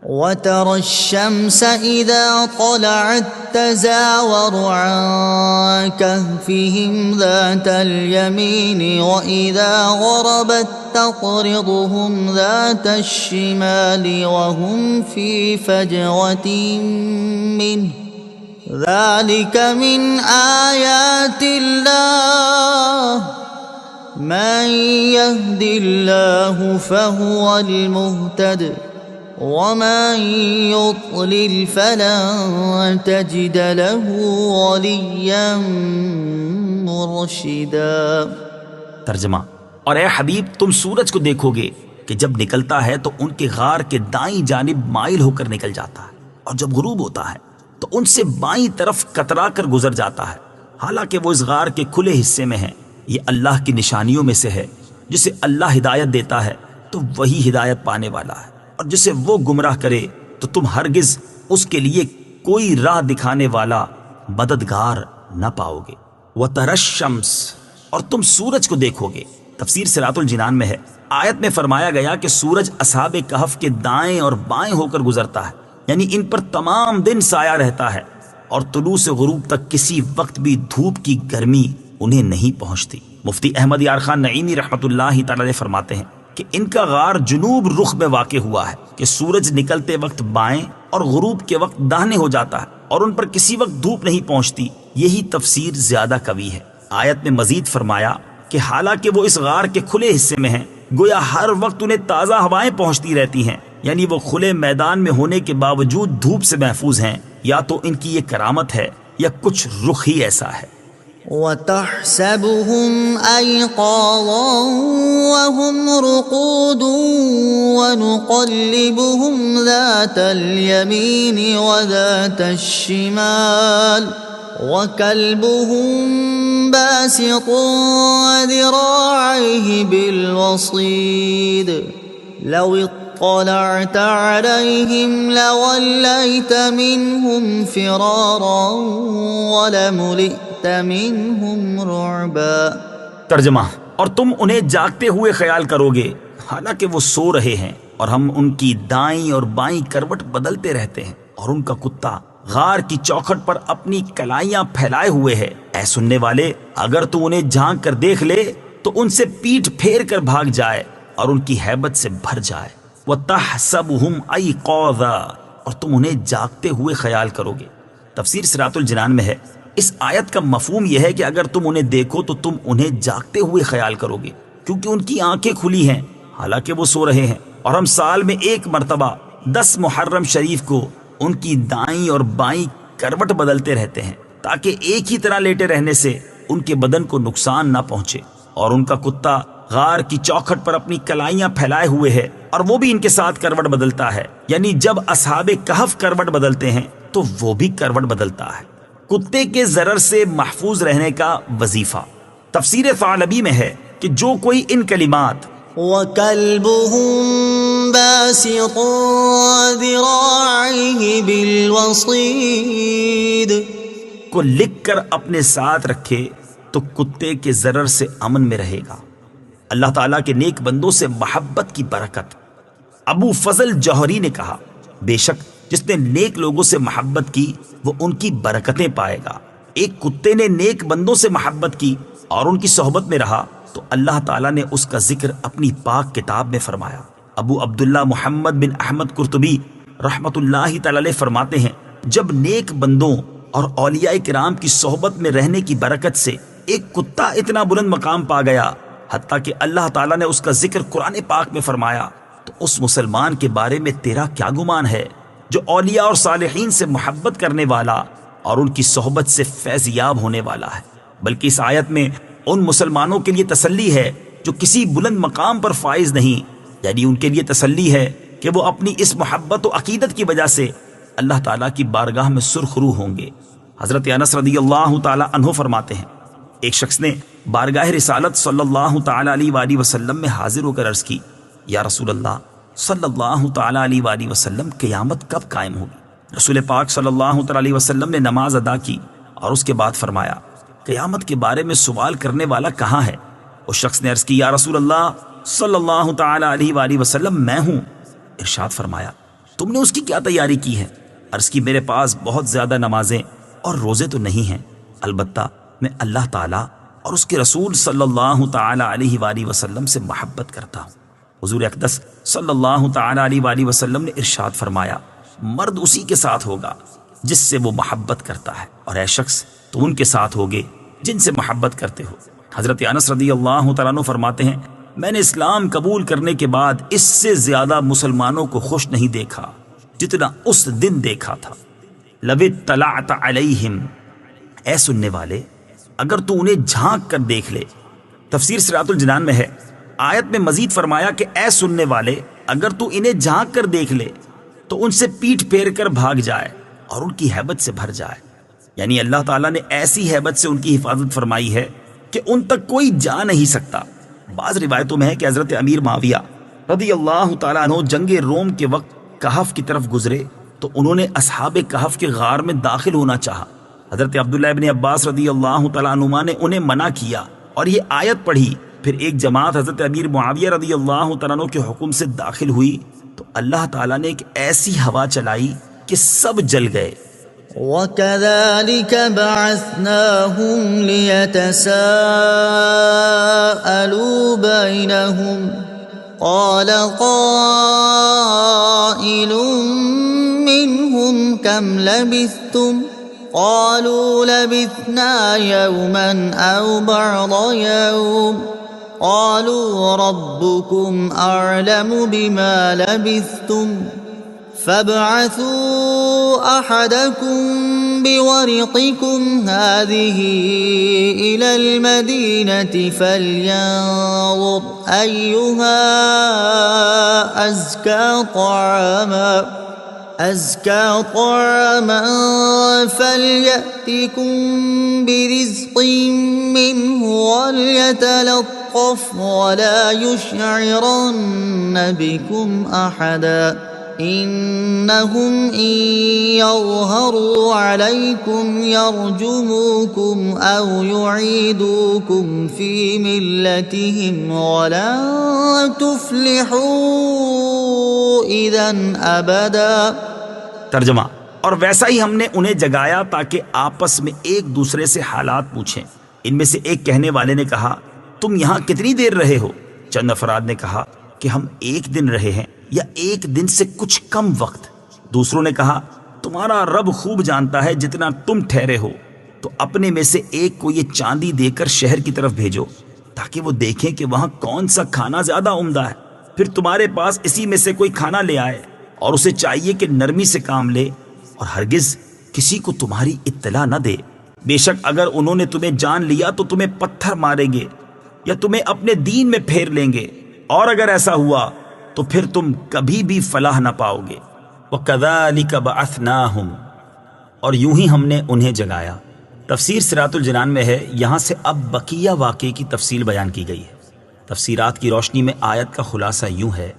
[SPEAKER 2] وترى الشمس إذا طلعت تزاور عن كهفهم ذات اليمين وإذا غربت تقرضهم ذات الشمال وهم في فجوة منه ذلك من آيات الله من يهد الله فهو المهتد ومن يضلل فلن تجد له وليا مرشدا۔
[SPEAKER 1] ترجمہ، اور اے حبیب تم سورج کو دیکھو گے کہ جب نکلتا ہے تو ان کے غار کے دائیں جانب مائل ہو کر نکل جاتا ہے، اور جب غروب ہوتا ہے تو ان سے بائیں طرف کترا کر گزر جاتا ہے، حالانکہ وہ اس غار کے کھلے حصے میں ہیں۔ یہ اللہ کی نشانیوں میں سے ہے، جسے اللہ ہدایت دیتا ہے تو وہی ہدایت پانے والا ہے، اور جسے وہ گمراہ کرے تو تم ہرگز اس کے لیے کوئی راہ دکھانے والا مددگار نہ پاؤ گے۔ وَتَرَى الشَّمْسَ، اور تم سورج کو دیکھو گے۔ تفسیر صراط الجنان میں ہے، آیت میں فرمایا گیا کہ سورج اصحاب کہف کے دائیں اور بائیں ہو کر گزرتا ہے، یعنی ان پر تمام دن سایہ رہتا ہے، اور طلوع سے غروب تک کسی وقت بھی دھوپ کی گرمی انہیں نہیں پہنچتی۔ مفتی احمد یار خان نعیمی رحمۃ اللہ تعالی علیہ فرماتے ہیں کہ ان کا غار جنوب رخ میں واقع ہوا ہے کہ سورج نکلتے وقت بائیں اور غروب کے وقت داہنے ہو جاتا ہے، اور ان پر کسی وقت دھوپ نہیں پہنچتی۔ یہی تفسیر زیادہ قوی ہے۔ آیت میں مزید فرمایا کہ حالانکہ وہ اس غار کے کھلے حصے میں ہیں، گویا ہر وقت انہیں تازہ ہوائیں پہنچتی رہتی ہیں، یعنی وہ کھلے میدان میں ہونے کے باوجود دھوپ سے محفوظ ہیں۔ یا تو ان کی یہ کرامت ہے یا کچھ رخ ہی ایسا ہے۔
[SPEAKER 2] وَتَحْسَبُهُمْ أَيْقَاظًا وَهُمْ رُقُودٌ وَنُقَلِّبُهُمْ ذَاتَ الْيَمِينِ وَذَاتَ الشِّمَالِ وَكَلْبُهُمْ بَاسِطٌ ذِرَاعَيْهِ بِالْوَصِيدِ لَوِ اطَّلَعْتَ عَلَيْهِمْ لَوَلَّيْتَ مِنْهُمْ فِرَارًا وَلَمُلِئْتَ مِنْهُمْ رُعْبًا۔
[SPEAKER 1] ترجمہ، اور تم انہیں جاگتے ہوئے خیال کرو گے حالانکہ وہ سو رہے ہیں، اور ہم ان کی دائیں اور بائیں کروٹ بدلتے رہتے ہیں، اور ان کا کتا غار کی چوکھٹ پر اپنی کلائیاں پھیلائے ہوئے ہے۔ اے سننے والے، اگر تو انہیں جھانک کر دیکھ لے تو ان سے پیٹھ پھیر کر بھاگ جائے اور ان کی ہیبت سے بھر جائے۔ وَتَحْسَبُهُمْ أَيْقَاظًا، اور تم انہیں جاگتے ہوئے خیال کرو گے۔ تفسیر صراط الجنان میں ہے، اس آیت کا مفہوم یہ ہے کہ اگر تم انہیں دیکھو تو تم انہیں جاگتے ہوئے خیال کرو گے، کیونکہ ان کی آنکھیں کھلی ہیں حالانکہ وہ سو رہے ہیں، اور ہم سال میں ایک مرتبہ 10 محرم شریف کو ان کی دائیں اور بائیں کروٹ بدلتے رہتے ہیں تاکہ ایک ہی طرح لیٹے رہنے سے ان کے بدن کو نقصان نہ پہنچے، اور ان کا کتا غار کی چوکھٹ پر اپنی کلائیاں پھیلائے ہوئے ہے، اور وہ بھی ان کے ساتھ کروٹ بدلتا ہے، یعنی جب اصحاب کہف کروٹ بدلتے ہیں تو وہ بھی کروٹ بدلتا ہے۔ کتے کے ضرر سے محفوظ رہنے کا وظیفہ۔ تفسیر ثعلبی میں ہے کہ جو کوئی ان کلمات
[SPEAKER 2] وَكَلْبُهُمْ بَاسِطٌ ذِرَاعَيْهِ بِالْوَصِيدِ
[SPEAKER 1] کو لکھ کر اپنے ساتھ رکھے تو کتے کے ضرر سے امن میں رہے گا۔ اللہ تعالیٰ کے نیک بندوں سے محبت کی برکت۔ ابو فضل جوہری نے کہا، بے شک جس نے نیک لوگوں سے محبت کی وہ ان کی برکتیں پائے گا۔ ایک کتے نے نیک بندوں سے محبت کی اور ان کی صحبت میں رہا تو اللہ تعالیٰ نے اس کا ذکر اپنی پاک کتاب میں فرمایا۔ ابو عبداللہ محمد بن احمد قرطبی رحمت اللہ تعالی علیہ فرماتے ہیں، جب نیک بندوں اور اولیاء کرام کی صحبت میں رہنے کی برکت سے ایک کتا اتنا بلند مقام پا گیا حتیٰ کہ اللہ تعالیٰ نے اس کا ذکر قرآن پاک میں فرمایا، تو اس مسلمان کے بارے میں تیرا کیا گمان ہے جو اولیاء اور صالحین سے محبت کرنے والا اور ان کی صحبت سے فیض یاب ہونے والا ہے۔ بلکہ اس آیت میں ان مسلمانوں کے لیے تسلی ہے جو کسی بلند مقام پر فائز نہیں، یعنی ان کے لیے تسلی ہے کہ وہ اپنی اس محبت و عقیدت کی وجہ سے اللہ تعالیٰ کی بارگاہ میں سرخرو ہوں گے۔ حضرت انس رضی اللہ تعالی عنہ فرماتے ہیں، ایک شخص نے بارگاہ رسالت صلی اللہ تعالی علیہ وآلہ وسلم میں حاضر ہو کر عرض کی، یا رسول اللہ صلی اللہ تعالی علیہ وآلہ وسلم، قیامت کب قائم ہوگی؟ رسول پاک صلی اللہ تعالی علیہ وسلم نے نماز ادا کی اور اس کے بعد فرمایا، قیامت کے بارے میں سوال کرنے والا کہاں ہے؟ اس شخص نے عرض کی، یا رسول اللہ صلی اللہ تعالی علیہ وآلہ وسلم، میں ہوں۔ ارشاد فرمایا، تم نے اس کی کیا تیاری کی ہے؟ عرض کی، میرے پاس بہت زیادہ نمازیں اور روزے تو نہیں ہیں، البتہ میں اللہ تعالیٰ اور اس کے رسول صلی اللہ تعالی علیہ وآلہ وسلم سے محبت کرتا ہوں۔ حضور اقدس صلی اللہ تعالی علیہ وآلہ وسلم نے ارشاد فرمایا، مرد اسی کے ساتھ ہوگا جس سے وہ محبت کرتا ہے، اور اے شخص تو ان کے ساتھ ہوگے جن سے محبت کرتے ہو۔ حضرت انس رضی اللہ تعالیٰ عنہ فرماتے ہیں، میں نے اسلام قبول کرنے کے بعد اس سے زیادہ مسلمانوں کو خوش نہیں دیکھا جتنا اس دن دیکھا تھا۔ لو اطلعت علیہم، اے سننے والے اگر تو انہیں جھانک کر دیکھ لے۔ تفسیر صراط الجنان میں ہے، آیت میں مزید فرمایا کہ اے سننے والے اگر تو انہیں جھانک کر دیکھ لے تو ان سے پیٹھ پھیر کر بھاگ جائے اور ان کی ہیبت سے بھر جائے، یعنی اللہ تعالیٰ نے ایسی ہیبت سے ان کی حفاظت فرمائی ہے کہ ان تک کوئی جا نہیں سکتا۔ بعض روایتوں میں ہے کہ حضرت امیر معاویہ رضی اللہ تعالیٰ عنہ جنگ روم کے وقت کہف کی طرف گزرے تو انہوں نے اصحاب کہف کے غار میں داخل ہونا چاہا۔ حضرت عبداللہ ابن عباس رضی اللہ تعالیٰ عنہما نے انہیں منع کیا اور یہ آیت پڑھی۔ پھر ایک جماعت حضرت امیر معاویہ رضی اللہ تعالیٰ عنہ کے حکم سے داخل ہوئی تو اللہ تعالیٰ نے ایک ایسی ہوا چلائی کہ سب جل گئے۔
[SPEAKER 2] وَكَذَلِكَ بَعَثْنَاهُمْ لِيَتَسَاءَلُوا بَيْنَهُمْ قَالَ قَائِلٌ مِّنْهُمْ كَمْ لَبِثْتُمْ قَالُوا لَبِثْنَا يَوْمًا أَوْ بَعْضَ يَوْمٍ قَالُوا رَبُّكُمْ أَعْلَمُ بِمَا لَبِثْتُمْ فَابْعَثُوا أَحَدَكُمْ بِوَرِقِكُمْ هَٰذِهِ إِلَى الْمَدِينَةِ فَلْيَنظُرْ أَيُّهَا أَزْكَىٰ طَعَامًا فَلْيَأْتِكُم بِرِزْقٍ مِّنْهُ وَلْيَتَلَطَّفْ وَلَا يُشْعِرَنَّ بِكُمْ أَحَدًا إِنَّهُمْ إِن يَظْهَرُوا عَلَيْكُمْ يَرْجُمُوكُمْ أَوْ يُعِيدُوكُمْ فِي مِلَّتِهِمْ وَلَن تُفْلِحُوا إِذًا أَبَدًا۔
[SPEAKER 1] ترجمہ، اور ویسا ہی ہم نے انہیں جگایا تاکہ آپس میں ایک دوسرے سے حالات پوچھیں۔ ان میں سے ایک کہنے والے نے کہا، تم یہاں کتنی دیر رہے ہو؟ چند افراد نے کہا کہ ہم ایک دن رہے ہیں یا ایک دن سے کچھ کم وقت۔ دوسروں نے کہا، تمہارا رب خوب جانتا ہے جتنا تم ٹھہرے ہو، تو اپنے میں سے ایک کو یہ چاندی دے کر شہر کی طرف بھیجو تاکہ وہ دیکھیں کہ وہاں کون سا کھانا زیادہ عمدہ ہے، پھر تمہارے پاس اسی میں سے کوئی کھانا لے آئے، اور اسے چاہیے کہ نرمی سے کام لے اور ہرگز کسی کو تمہاری اطلاع نہ دے۔ بے شک اگر انہوں نے تمہیں جان لیا تو تمہیں پتھر ماریں گے یا تمہیں اپنے دین میں پھیر لیں گے، اور اگر ایسا ہوا تو پھر تم کبھی بھی فلاح نہ پاؤ گے۔ وَكَذَلِكَ بَعَثْنَاهُمْ، اور یوں ہی ہم نے انہیں جگایا۔ تفسیر صراط الجنان میں ہے، یہاں سے اب بقیہ واقعے کی تفصیل بیان کی گئی ہے۔ تفسیرات کی روشنی میں آیت کا خلاصہ یوں ہے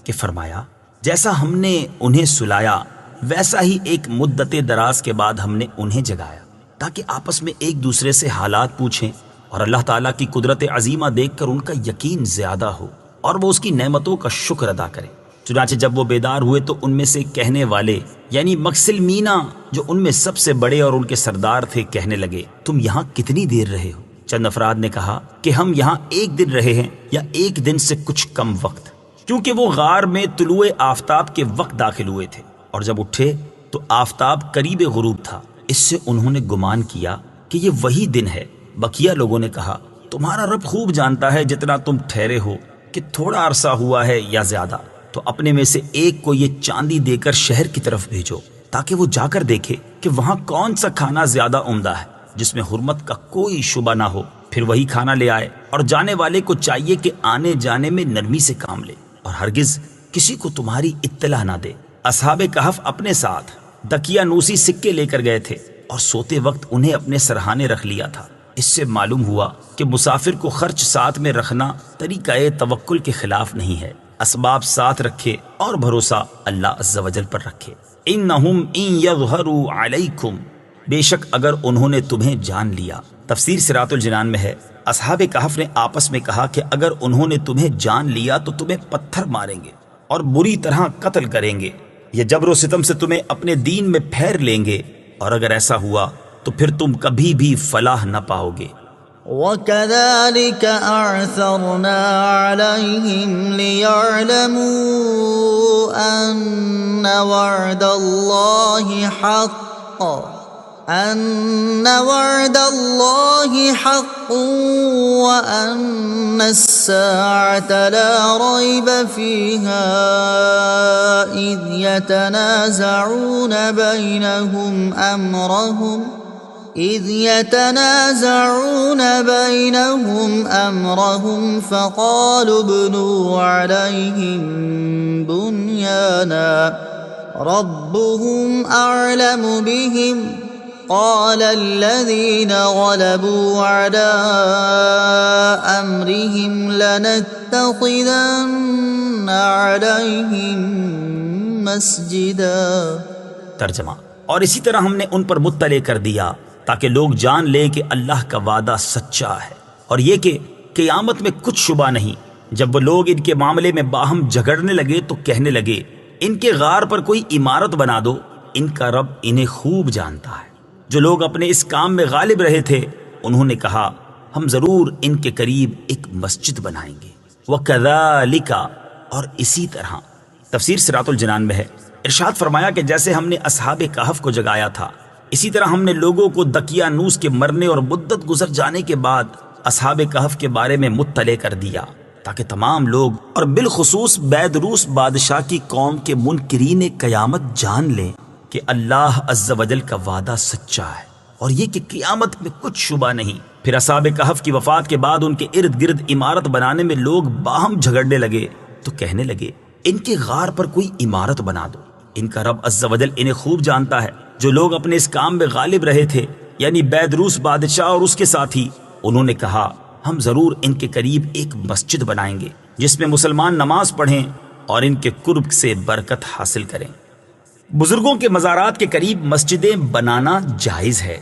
[SPEAKER 1] کہ فرمایا، جیسا ہم نے انہیں سلایا ویسا ہی ایک مدت دراز کے بعد ہم نے انہیں جگایا تاکہ آپس میں ایک دوسرے سے حالات پوچھیں اور اللہ تعالیٰ کی قدرت عظیمہ دیکھ کر ان کا یقین زیادہ ہو اور وہ اس کی نعمتوں کا شکر ادا کریں۔ چنانچہ جب وہ بیدار ہوئے تو ان میں سے کہنے والے یعنی مکسلمینا جو ان میں سب سے بڑے اور ان کے سردار تھے کہنے لگے، تم یہاں کتنی دیر رہے ہو؟ چند افراد نے کہا کہ ہم یہاں ایک دن رہے ہیں یا ایک دن سے کچھ کم وقت، کیونکہ وہ غار میں طلوع آفتاب کے وقت داخل ہوئے تھے، اور جب اٹھے تو آفتاب قریب غروب تھا۔ اس سے انہوں نے گمان کیا کہ یہ وہی دن ہے۔ بقیہ لوگوں نے کہا، تمہارا رب خوب جانتا ہے جتنا تم ٹھہرے ہو کہ تھوڑا عرصہ ہوا ہے یا زیادہ، تو اپنے میں سے ایک کو یہ چاندی دے کر شہر کی طرف بھیجو تاکہ وہ جا کر دیکھے کہ وہاں کون سا کھانا زیادہ عمدہ ہے، جس میں حرمت کا کوئی شبہ نہ ہو، پھر وہی کھانا لے آئے، اور جانے والے کو چاہیے کہ آنے جانے میں نرمی سے کام لے اور ہرگز کسی کو تمہاری اطلاع نہ دے۔ اصحاب کہف اپنے ساتھ دقیانوسی سکے لے کر گئے تھے اور سوتے وقت انہیں اپنے سرہانے رکھ لیا تھا۔ اس سے معلوم ہوا کہ مسافر کو خرچ ساتھ میں رکھنا طریقہ توکل کے خلاف نہیں ہے۔ اسباب ساتھ رکھے اور بھروسہ اللہ عز و جل پر رکھے۔ انہم ان یظہروا علیکم، بے شک اگر انہوں نے تمہیں جان لیا۔ تفسیر صراط الجنان میں ہے، اصحاب کہف نے آپس میں کہا کہ اگر انہوں نے تمہیں جان لیا تو تمہیں پتھر ماریں گے اور بری طرح قتل کریں گے، یا جبر و ستم سے تمہیں اپنے دین میں پھیر لیں گے، اور اگر ایسا ہوا تو پھر تم کبھی بھی فلاح نہ پاؤ گے۔
[SPEAKER 2] وَكَذَلِكَ أَعْثَرْنَا عَلَيْهِمْ لِيَعْلَمُوا أَنَّ وَعْدَ اللَّهِ حَقٌّ وَأَنَّ السَّاعَةَ لَا رَيْبَ فِيهَا إِذْ يَتَنَازَعُونَ بَيْنَهُمْ أَمْرَهُمْ فَقَالُوا ابْنُوا عَلَيْهِمْ بُنْيَانًا رَبُّهُمْ أَعْلَمُ بِهِمْ قَالَ الَّذِينَ غَلَبُوا عَلَىٰ أَمْرِهِمْ لَنَتَّخِذَنَّ عَلَيْهِمْ مَسْجِدًا۔
[SPEAKER 1] ترجمہ: اور اسی طرح ہم نے ان پر مطلع کر دیا تاکہ لوگ جان لیں کہ اللہ کا وعدہ سچا ہے، اور یہ کہ قیامت میں کچھ شبہ نہیں۔ جب وہ لوگ ان کے معاملے میں باہم جھگڑنے لگے تو کہنے لگے، ان کے غار پر کوئی عمارت بنا دو، ان کا رب انہیں خوب جانتا ہے۔ جو لوگ اپنے اس کام میں غالب رہے تھے انہوں نے کہا، ہم ضرور ان کے قریب ایک مسجد بنائیں گے۔ وَكَذَلِكَ، اور اسی طرح۔ تفسیر صراط الجنان میں ہے، ارشاد فرمایا کہ جیسے ہم نے اصحاب کہف کو جگایا تھا، اسی طرح ہم نے لوگوں کو دقیانوس کے مرنے اور مدت گزر جانے کے بعد اصحاب کہف کے بارے میں مطلع کر دیا، تاکہ تمام لوگ اور بالخصوص بیدروس بادشاہ کی قوم کے منکرین قیامت جان لیں کہ اللہ عز و جل کا وعدہ سچا ہے، اور یہ کہ قیامت میں کچھ شبہ نہیں۔ پھر اصحاب کہف کی وفات کے بعد ان کے ارد گرد عمارت بنانے میں لوگ باہم جھگڑنے لگے تو کہنے لگے، ان کے غار پر کوئی عمارت بنا دو، ان کا رب عز و جل انہیں خوب جانتا ہے۔ جو لوگ اپنے اس کام میں غالب رہے تھے، یعنی بیدروس بادشاہ اور اس کے ساتھی، انہوں نے کہا، ہم ضرور ان کے قریب ایک مسجد بنائیں گے جس میں مسلمان نماز پڑھیں اور ان کے قرب سے برکت حاصل کریں۔ بزرگوں کے مزارات کے قریب مسجدیں بنانا جائز ہے۔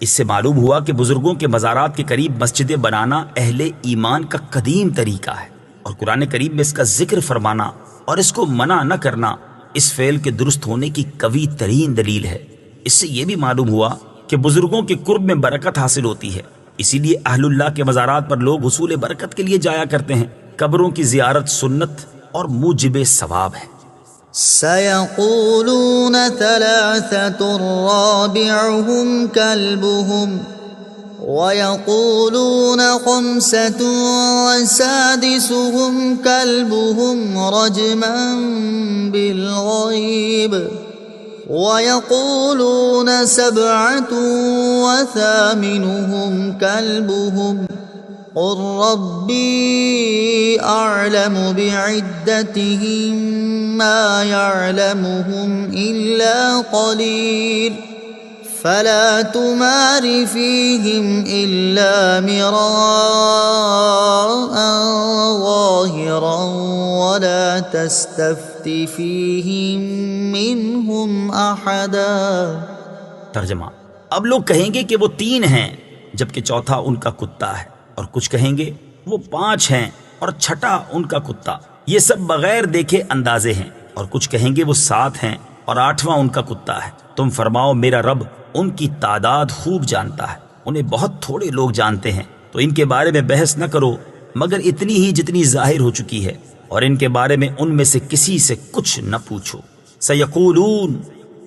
[SPEAKER 1] اس سے معلوم ہوا کہ بزرگوں کے مزارات کے قریب مسجدیں بنانا اہل ایمان کا قدیم طریقہ ہے، اور قرآن کریم میں اس کا ذکر فرمانا اور اس کو منع نہ کرنا اس فعل کے درست ہونے کی قوی ترین دلیل ہے۔ اس سے یہ بھی معلوم ہوا کہ بزرگوں کے قرب میں برکت حاصل ہوتی ہے، اسی لیے اہل اللہ کے مزارات پر لوگ حصول برکت کے لیے جایا کرتے ہیں۔ قبروں کی زیارت سنت اور موجب ثواب ہے۔
[SPEAKER 2] سَيَقُولُونَ ثَلَاثَةٌ رَّابِعُهُمْ كَلْبُهُمْ وَيَقُولُونَ خَمْسَةٌ وَسَادِسُهُمْ كَلْبُهُمْ رَجْمًا بِالْغَيْبِ وَيَقُولُونَ سَبْعَةٌ وَثَامِنُهُمْ كَلْبُهُمْ قُل رَّبِّي أَعْلَمُ بِعِدَّتِهِم مَّا يَعْلَمُهُمْ إِلَّا قَلِيلٌ فَلَا تُمَارِ فِيهِمْ إِلَّا مِرَاءً ظَاهِرًا وَلَا تَسْتَفْتِ فِيهِم مِّنْهُمْ أَحَدًا۔
[SPEAKER 1] ترجمہ: اب لوگ کہیں گے کہ وہ 3 ہیں جبکہ چوتھا ان کا کتا ہے، اور کچھ کہیں گے وہ 5 ہیں اور چھٹا ان کا کتا، یہ سب بغیر دیکھے اندازے ہیں، اور کچھ کہیں گے وہ 7 ہیں اور 8واں ان کا کتا ہے۔ تم فرماؤ، میرا رب ان کی تعداد خوب جانتا ہے، انہیں بہت تھوڑے لوگ جانتے ہیں، تو ان کے بارے میں بحث نہ کرو مگر اتنی ہی جتنی ظاہر ہو چکی ہے، اور ان کے بارے میں ان میں سے کسی سے کچھ نہ پوچھو۔ سیقولون،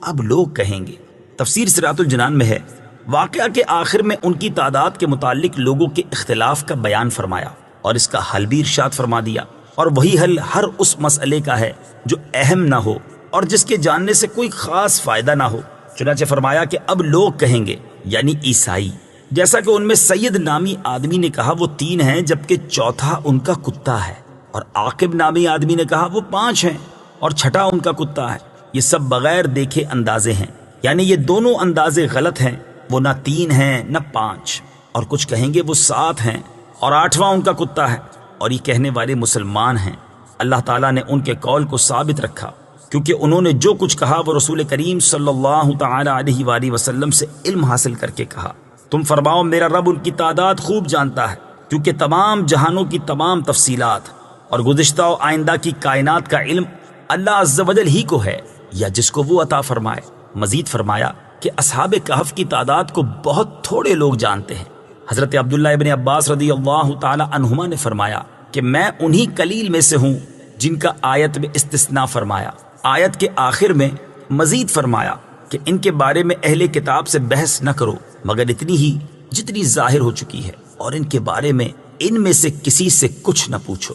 [SPEAKER 1] اب لوگ کہیں گے۔ تفسیر صراط الجنان میں ہے، واقعہ کے آخر میں ان کی تعداد کے متعلق لوگوں کے اختلاف کا بیان فرمایا اور اس کا حل بھی ارشاد فرما دیا، اور وہی حل ہر اس مسئلے کا ہے جو اہم نہ ہو اور جس کے جاننے سے کوئی خاص فائدہ نہ ہو۔ چنانچہ فرمایا کہ اب لوگ کہیں گے یعنی عیسائی، جیسا کہ ان میں سید نامی آدمی نے کہا وہ 3 ہیں جبکہ چوتھا ان کا کتا ہے، اور عاقب نامی آدمی نے کہا وہ 5 ہیں اور چھٹا ان کا کتا ہے۔ یہ سب بغیر دیکھے اندازے ہیں، یعنی یہ دونوں اندازے غلط ہیں، وہ نہ 3 ہیں نہ 5، اور کچھ کہیں گے وہ 7 ہیں اور 8واں ان کا کتا ہے، اور یہ کہنے والے مسلمان ہیں۔ اللہ تعالیٰ نے ان کے قول کو ثابت رکھا کیونکہ انہوں نے جو کچھ کہا وہ رسول کریم صلی اللہ تعالی علیہ وآلہ وسلم سے علم حاصل کر کے کہا۔ تم فرماؤ میرا رب ان کی تعداد خوب جانتا ہے، کیونکہ تمام جہانوں کی تمام تفصیلات اور گزشتہ و آئندہ کی کائنات کا علم اللہ عز و جل ہی کو ہے یا جس کو وہ عطا فرمائے۔ مزید فرمایا کہ اصحاب کہف کی تعداد کو بہت تھوڑے لوگ جانتے ہیں۔ حضرت عبداللہ ابن عباس رضی اللہ تعالی عنہما نے فرمایا کہ میں انہی قلیل میں سے ہوں جن کا آیت میں استثناء فرمایا۔ آیت کے آخر میں مزید فرمایا کہ ان کے بارے میں اہل کتاب سے بحث نہ کرو مگر اتنی ہی جتنی ظاہر ہو چکی ہے، اور ان کے بارے میں ان میں سے کسی سے کچھ نہ پوچھو۔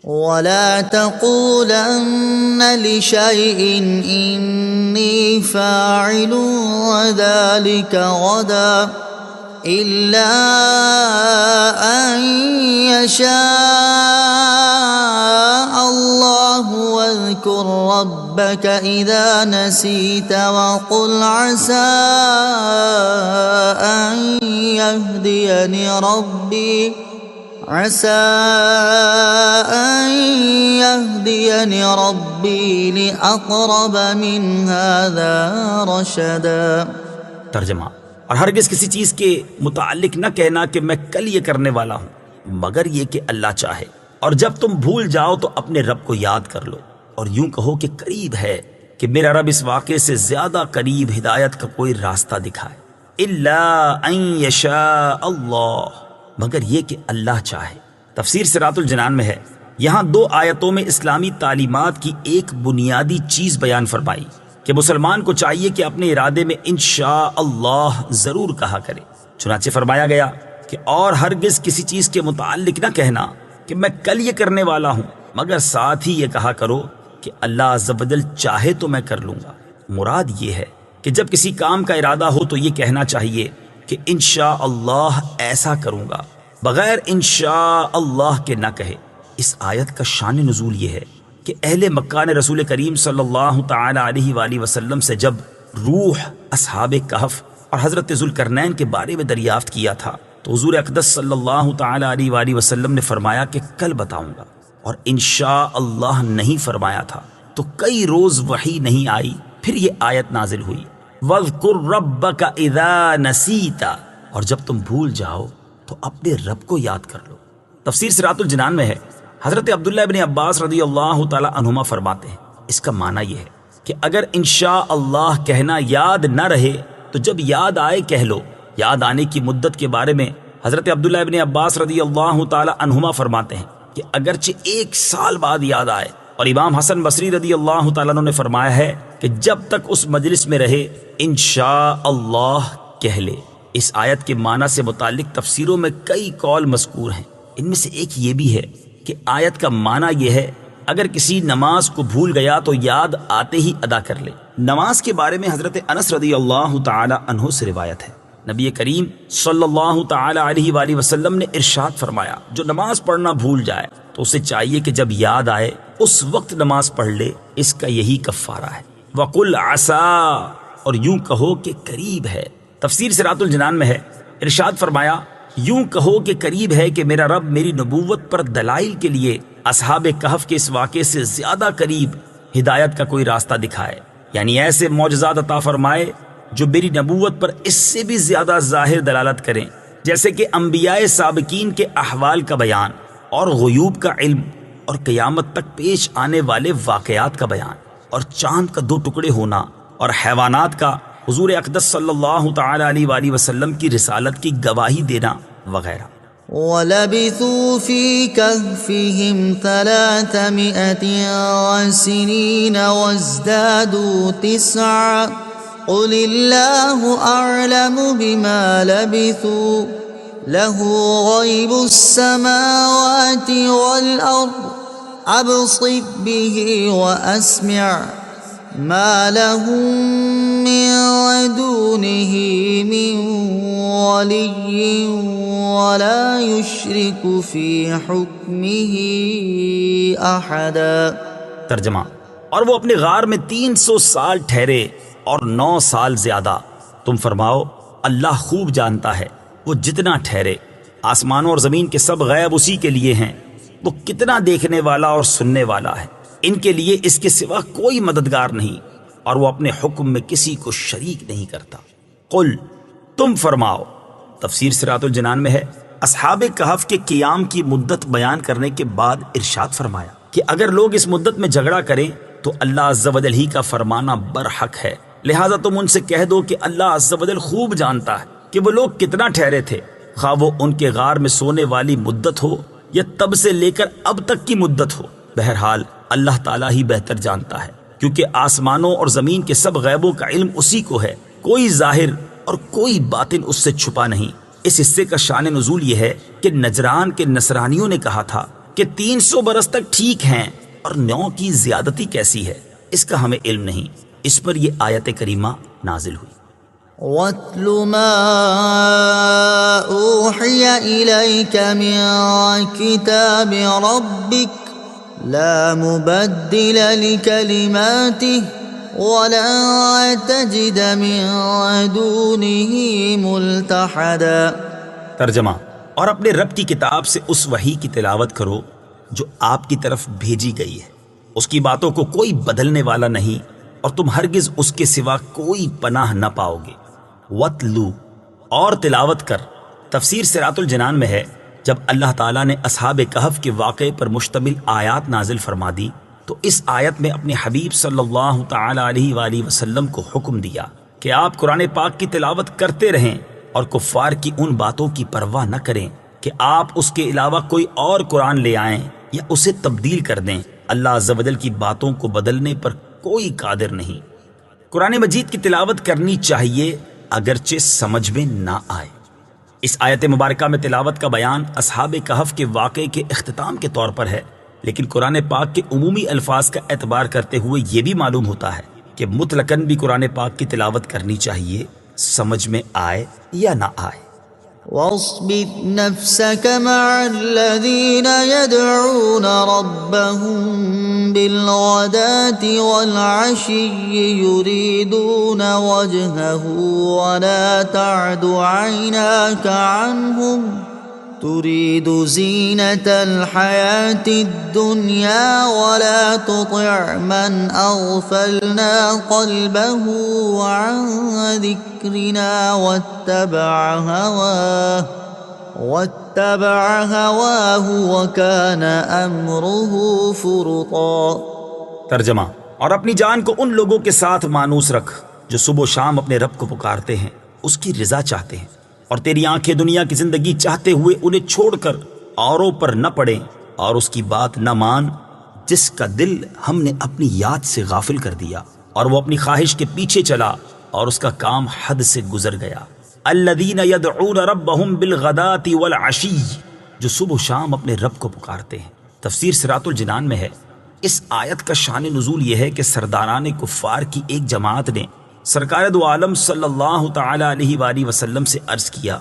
[SPEAKER 2] ولا تقولن لشيء إني فاعل ذلك غدا إلا أن يشاء الله واذكر ربك إذا نسيت وقل عسى أن يهديني ربي لأقرب من هذا رشدا۔
[SPEAKER 1] ترجمہ، اور ہرگز کسی چیز کے متعلق نہ کہنا کہ میں کل یہ کرنے والا ہوں مگر یہ کہ اللہ چاہے، اور جب تم بھول جاؤ تو اپنے رب کو یاد کر لو، اور یوں کہو کہ قریب ہے کہ میرا رب اس واقعے سے زیادہ قریب ہدایت کا کوئی راستہ دکھائے۔ الا ان یشاء اللہ، مگر یہ کہ اللہ چاہے۔ تفسیر صراط الجنان میں ہے، یہاں 2 آیتوں میں اسلامی تعلیمات کی ایک بنیادی چیز بیان فرمائی کہ مسلمان کو چاہیے کہ اپنے ارادے میں انشاء اللہ ضرور کہا کرے۔ چنانچہ فرمایا گیا کہ اور ہرگز کسی چیز کے متعلق نہ کہنا کہ میں کل یہ کرنے والا ہوں مگر ساتھ ہی یہ کہا کرو کہ اللہ عز و جل چاہے تو میں کر لوں گا۔ مراد یہ ہے کہ جب کسی کام کا ارادہ ہو تو یہ کہنا چاہیے کہ انشاء اللہ ایسا کروں گا، بغیر انشاء اللہ کے نہ کہے۔ اس آیت کا شان نزول یہ ہے کہ اہل مکہ نے رسول کریم صلی اللہ تعالی علیہ وآلہ وسلم سے جب روح، اصحاب کہف اور حضرت ذوالقرنین کے بارے میں دریافت کیا تھا تو حضور اقدس صلی اللہ تعالی علیہ وآلہ وسلم نے فرمایا کہ کل بتاؤں گا، اور انشاء اللہ نہیں فرمایا تھا تو کئی روز وحی نہیں آئی۔ پھر یہ آیت نازل ہوئی، وَاذْكُرْ رَبَّكَ إِذَا نَسِيتَ، اور جب تم بھول جاؤ تو اپنے رب کو یاد کر لو۔ تفسیر صراط الجنان میں ہے، حضرت عبداللہ ابن عباس رضی اللہ تعالی عنہما فرماتے ہیں اس کا معنی یہ ہے کہ اگر انشاء اللہ کہنا یاد نہ رہے تو جب یاد آئے کہہ لو۔ یاد آنے کی مدت کے بارے میں حضرت عبداللہ ابن عباس رضی اللہ تعالی عنہما فرماتے ہیں کہ اگرچہ 1 سال بعد یاد آئے، اور امام حسن بصری رضی اللہ تعالیٰ عنہ نے فرمایا ہے کہ جب تک اس مجلس میں رہے انشاء اللہ کہہ لے۔ اس آیت کے معنی سے متعلق تفسیروں میں کئی قول مذکور ہیں، ان میں سے ایک یہ بھی ہے کہ آیت کا معنی یہ ہے اگر کسی نماز کو بھول گیا تو یاد آتے ہی ادا کر لے۔ نماز کے بارے میں حضرت انس رضی اللہ تعالی عنہ سے روایت ہے، نبی کریم صلی اللہ تعالی علیہ وآلہ وسلم نے ارشاد فرمایا جو نماز پڑھنا بھول جائے تو اسے چاہیے کہ جب یاد آئے اس وقت نماز پڑھ لے، اس کا یہی کفارہ ہے۔ وَقُلْ عَسَىٰ، اور یوں کہو کہ قریب ہے۔ تفسیر صراط الجنان میں ہے، ارشاد فرمایا یوں کہو کہ قریب ہے کہ میرا رب میری نبوت پر دلائل کے لیے اصحاب کہف کے اس واقعے سے زیادہ قریب ہدایت کا کوئی راستہ دکھائے، یعنی ایسے معجزات عطا فرمائے جو میری نبوت پر اس سے بھی زیادہ ظاہر دلالت کریں، جیسے کہ انبیاء سابقین کے احوال کا بیان اور غیوب کا علم اور قیامت تک پیش آنے والے واقعات کا بیان اور چاند کا 2 ٹکڑے ہونا اور حیوانات کا حضور اقدس صلی اللہ تعالی علیہ وآلہ وسلم کی رسالت کی گواہی دینا وغیرہ۔
[SPEAKER 2] وَلَبِثُوا فِي كَهْفِهِمْ 300 سِنِينَ وَازْدَادُوا 9 قُلِ اللَّهُ أَعْلَمُ بِمَا لَبِثُوا لَهُ غَيْبُ السَّمَاوَاتِ وَالْأَرْضِ أَبْصِرْ بِهِ وَأَسْمِعْ ما لهم من دونه من ولي ولا يشرك في حكمه أحدا۔
[SPEAKER 1] ترجمہ، اور وہ اپنے غار میں 300 سال ٹھہرے اور 9 سال زیادہ۔ تم فرماؤ اللہ خوب جانتا ہے، وہ جتنا ٹھہرے۔ آسمانوں اور زمین کے سب غیب اسی کے لیے ہیں، وہ کتنا دیکھنے والا اور سننے والا ہے۔ ان کے لیے اس کے سوا کوئی مددگار نہیں، اور وہ اپنے حکم میں کسی کو شریک نہیں کرتا۔ قل، تم فرماؤ۔ تفسیر صراط الجنان میں ہے، اصحاب کہف کے قیام کی مدت بیان کرنے کے بعد ارشاد فرمایا کہ اگر لوگ اس مدت میں جھگڑا کریں تو اللہ عز و جل ہی کا فرمانا برحق ہے، لہٰذا تم ان سے کہہ دو کہ اللہ عز و جل خوب جانتا ہے کہ وہ لوگ کتنا ٹھہرے تھے، خواہ وہ ان کے غار میں سونے والی مدت ہو یا تب سے لے کر اب تک کی مدت ہو۔ بہرحال اللہ تعالیٰ ہی بہتر جانتا ہے، کیونکہ آسمانوں اور زمین کے سب غیبوں کا علم اسی کو ہے، کوئی ظاہر اور کوئی باطن اس سے چھپا نہیں۔ اس حصے کا شان نزول یہ ہے کہ نجران کے نصرانیوں نے کہا تھا کہ 300 برس تک ٹھیک ہیں، اور 9 کی زیادتی کیسی ہے اس کا ہمیں علم نہیں۔ اس پر یہ آیت کریمہ نازل ہوئی۔
[SPEAKER 2] وَاتْلُ مَا أُوحِيَ إِلَيْكَ مِن كِتَابِ رَبِّكَ لَا مُبَدِّلَ لِكَلِمَاتِهِ وَلَا تَجِدَ مِن دُونِهِ مُلْتَحَدًا۔
[SPEAKER 1] ترجمہ، اور اپنے رب کی کتاب سے اس وحی کی تلاوت کرو جو آپ کی طرف بھیجی گئی ہے، اس کی باتوں کو کوئی بدلنے والا نہیں، اور تم ہرگز اس کے سوا کوئی پناہ نہ پاؤ گے۔ وَاتْلُو، اور تلاوت کر۔ تفسیر صراط الجنان میں ہے، جب اللہ تعالیٰ نے اصحاب کہف کے واقعے پر مشتمل آیات نازل فرما دی تو اس آیت میں اپنے حبیب صلی اللہ تعالی علیہ وآلہ وسلم کو حکم دیا کہ آپ قرآن پاک کی تلاوت کرتے رہیں اور کفار کی ان باتوں کی پرواہ نہ کریں کہ آپ اس کے علاوہ کوئی اور قرآن لے آئیں یا اسے تبدیل کر دیں۔ اللہ عز و جل کی باتوں کو بدلنے پر کوئی قادر نہیں۔ قرآن مجید کی تلاوت کرنی چاہیے اگرچہ سمجھ میں نہ آئے۔ اس آیت مبارکہ میں تلاوت کا بیان اصحاب کہف کے واقعے کے اختتام کے طور پر ہے، لیکن قرآن پاک کے عمومی الفاظ کا اعتبار کرتے ہوئے یہ بھی معلوم ہوتا ہے کہ مطلقاً بھی قرآن پاک کی تلاوت کرنی چاہیے، سمجھ میں آئے یا نہ آئے۔
[SPEAKER 2] واصبر نفسك مع الذين يدعون ربهم بالغداة والعشي يريدون وجهه ولا تعد عيناك عنهم تريد زينة الحياة الدنيا ولا تطع من أغفلنا قلبه عن ذكرنا واتبع هواه وكان أمره فرطا۔
[SPEAKER 1] ترجمہ، اور اپنی جان کو ان لوگوں کے ساتھ مانوس رکھ جو صبح و شام اپنے رب کو پکارتے ہیں، اس کی رضا چاہتے ہیں، اور تیری آنکھیں دنیا کی زندگی چاہتے ہوئے انہیں چھوڑ کر اوروں پر نہ پڑیں، اور اس کی بات نہ مان جس کا دل ہم نے اپنی یاد سے غافل کر دیا، اور وہ اپنی خواہش کے پیچھے چلا اور اس کا کام حد سے گزر گیا۔ الذین یدعون ربہم بالغداة والعشی، جو صبح و شام اپنے رب کو پکارتے ہیں۔ تفسیر صراط الجنان میں ہے، اس آیت کا شان نزول یہ ہے کہ سرداران کفار کی ایک جماعت نے سرکار دو عالم صلی اللہ تعالی علیہ وآلہ وسلم سے عرض کیا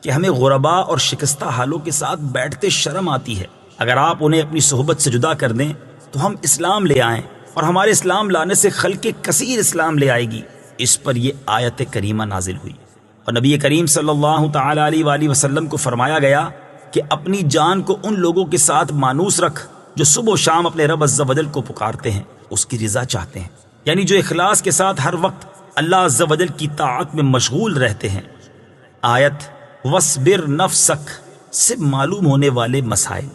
[SPEAKER 1] کہ ہمیں غرباء اور شکستہ حالوں کے ساتھ بیٹھتے شرم آتی ہے، اگر آپ انہیں اپنی صحبت سے جدا کر دیں تو ہم اسلام لے آئیں، اور ہمارے اسلام لانے سے خلق کثیر اسلام لے آئے گی۔ اس پر یہ آیت کریمہ نازل ہوئی، اور نبی کریم صلی اللہ تعالی علیہ وآلہ وسلم کو فرمایا گیا کہ اپنی جان کو ان لوگوں کے ساتھ مانوس رکھ جو صبح و شام اپنے رب عز و جل کو پکارتے ہیں، اس کی رضا چاہتے ہیں، یعنی جو اخلاص کے ساتھ ہر وقت اللہ عز و جل کی طاعت میں مشغول رہتے ہیں۔ آیت وَاصْبِرْ نَفْسَكَ سے معلوم ہونے والے مسائل۔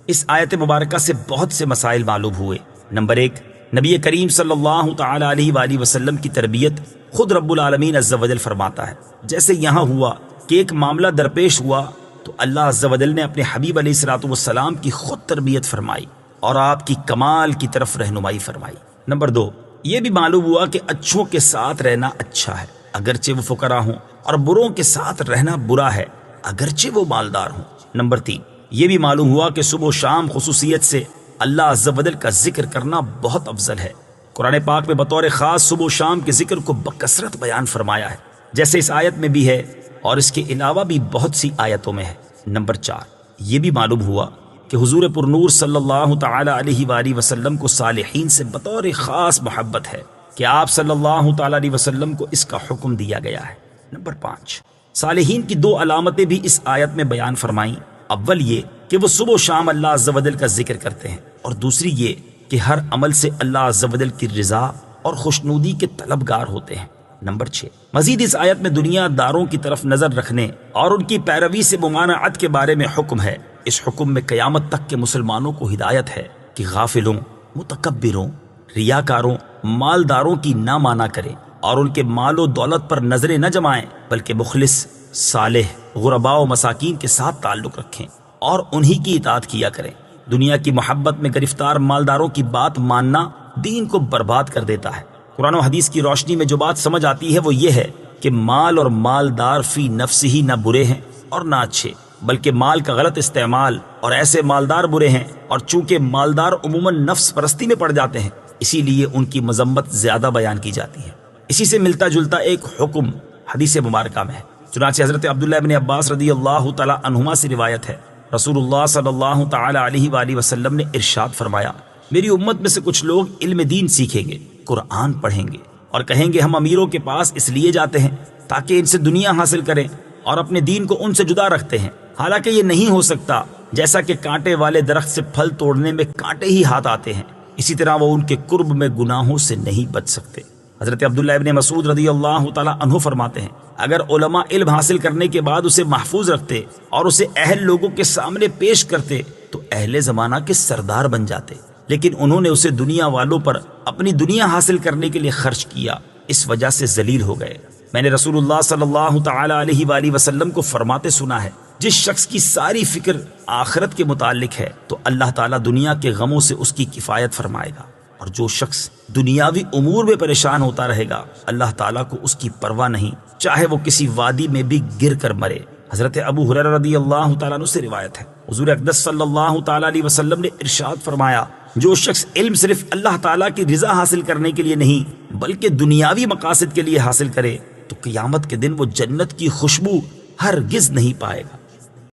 [SPEAKER 1] اس آیت مبارکہ سے بہت سے مسائل معلوم ہوئے۔ نمبر 1، نبی کریم صلی اللہ تعالی علیہ وآلہ وسلم کی تربیت خود رب العالمین عز و جل فرماتا ہے۔ جیسے یہاں ہوا کہ ایک معاملہ درپیش ہوا تو اللہ عز و جل نے اپنے حبیب علیہ الصلوۃ والسلام کی خود تربیت فرمائی اور آپ کی کمال کی طرف رہنمائی فرمائی۔ نمبر 2، یہ بھی معلوم ہوا کہ اچھوں کے ساتھ رہنا اچھا ہے اگرچہ وہ فقراء ہوں، اور بروں کے ساتھ رہنا برا ہے اگرچہ وہ مالدار ہوں۔ نمبر 3، یہ بھی معلوم ہوا کہ صبح و شام خصوصیت سے اللہ عز و جل کا ذکر کرنا بہت افضل ہے، قرآن پاک میں بطور خاص صبح و شام کے ذکر کو بکثرت بیان فرمایا ہے، جیسے اس آیت میں بھی ہے اور اس کے علاوہ بھی بہت سی آیتوں میں ہے۔ نمبر 4، یہ بھی معلوم ہوا کہ حضور پرنور صلی اللہ تعالی علیہ وآلہ وسلم کو صالحین سے بطور خاص محبت ہے کہ آپ صلی اللہ تعالی علیہ وسلم کو اس کا حکم دیا گیا ہے۔ نمبر 5، صالحین کی 2 علامتیں بھی اس آیت میں بیان فرمائیں۔ اول یہ کہ وہ صبح و شام اللہ عز و جل کا ذکر کرتے ہیں، اور دوسری یہ کہ ہر عمل سے اللہ عز و جل کی رضا اور خوشنودی کے طلبگار ہوتے ہیں۔ نمبر 6، مزید اس آیت میں دنیا داروں کی طرف نظر رکھنے اور ان کی پیروی سے ممانعت کے بارے میں حکم ہے۔ اس حکم میں قیامت تک کے مسلمانوں کو ہدایت ہے کہ غافلوں، متکبروں، ریاکاروں، مالداروں کی نہ مانا کریں اور ان کے مال و دولت پر نظریں نہ جمائیں، بلکہ مخلص، صالح، غرباء و مساکین کے ساتھ تعلق رکھیں اور انہی کی اطاعت کیا کریں۔ دنیا کی محبت میں گرفتار مالداروں کی بات ماننا دین کو برباد کر دیتا ہے۔ قرآن و حدیث کی روشنی میں جو بات سمجھ آتی ہے وہ یہ ہے کہ مال اور مالدار فی نفس ہی نہ برے ہیں اور نہ اچھے، بلکہ مال کا غلط استعمال اور ایسے مالدار برے ہیں، اور چونکہ مالدار عموماً نفس پرستی میں پڑ جاتے ہیں اسی لیے ان کی مذمت زیادہ بیان کی جاتی ہے۔ اسی سے ملتا جلتا ایک حکم حدیث مبارکہ میں ہے۔ چنانچہ حضرت عبداللہ بن عباس رضی اللہ تعالی عنہما سے روایت ہے، رسول اللہ صلی اللہ تعالی علیہ وآلہ وسلم نے ارشاد فرمایا، میری امت میں سے کچھ لوگ علم دین سیکھیں گے، قرآن پڑھیں گے اور کہیں گے ہم امیروں کے پاس اس لیے جاتے ہیں تاکہ ان سے دنیا حاصل کریں اور اپنے دین کو ان سے جدا رکھتے ہیں، حالانکہ یہ نہیں ہو سکتا، جیسا کہ کانٹے والے درخت سے پھل توڑنے میں کانٹے ہی ہاتھ آتے ہیں، اسی طرح وہ ان کے قرب میں گناہوں سے نہیں بچ سکتے۔ حضرت عبداللہ ابن مسعود رضی اللہ تعالی عنہ فرماتے ہیں، اگر علماء علم حاصل کرنے کے بعد اسے محفوظ رکھتے اور اسے اہل لوگوں کے سامنے پیش کرتے تو اہل زمانہ کے سردار بن جاتے، لیکن انہوں نے اسے دنیا والوں پر اپنی دنیا حاصل کرنے کے لیے خرچ کیا، اس وجہ سے ذلیل ہو گئے۔ میں نے رسول اللہ صلی اللہ تعالی علیہ وآلہ وسلم کو فرماتے سنا ہے، جس شخص کی ساری فکر آخرت کے متعلق ہے تو اللہ تعالیٰ دنیا کے غموں سے اس کی کفایت فرمائے گا، اور جو شخص دنیاوی امور میں پریشان ہوتا رہے گا اللہ تعالیٰ کو اس کی پرواہ نہیں، چاہے وہ کسی وادی میں بھی گر کر مرے۔ حضرت ابو ہریرہ رضی اللہ تعالیٰ عنہ سے روایت ہے، حضور اقدس صلی اللہ تعالیٰ علیہ وسلم نے ارشاد فرمایا، جو شخص علم صرف اللہ تعالیٰ کی رضا حاصل کرنے کے لیے نہیں بلکہ دنیاوی مقاصد کے لیے حاصل کرے تو قیامت کے دن وہ جنت کی خوشبو ہرگز نہیں پائے گا۔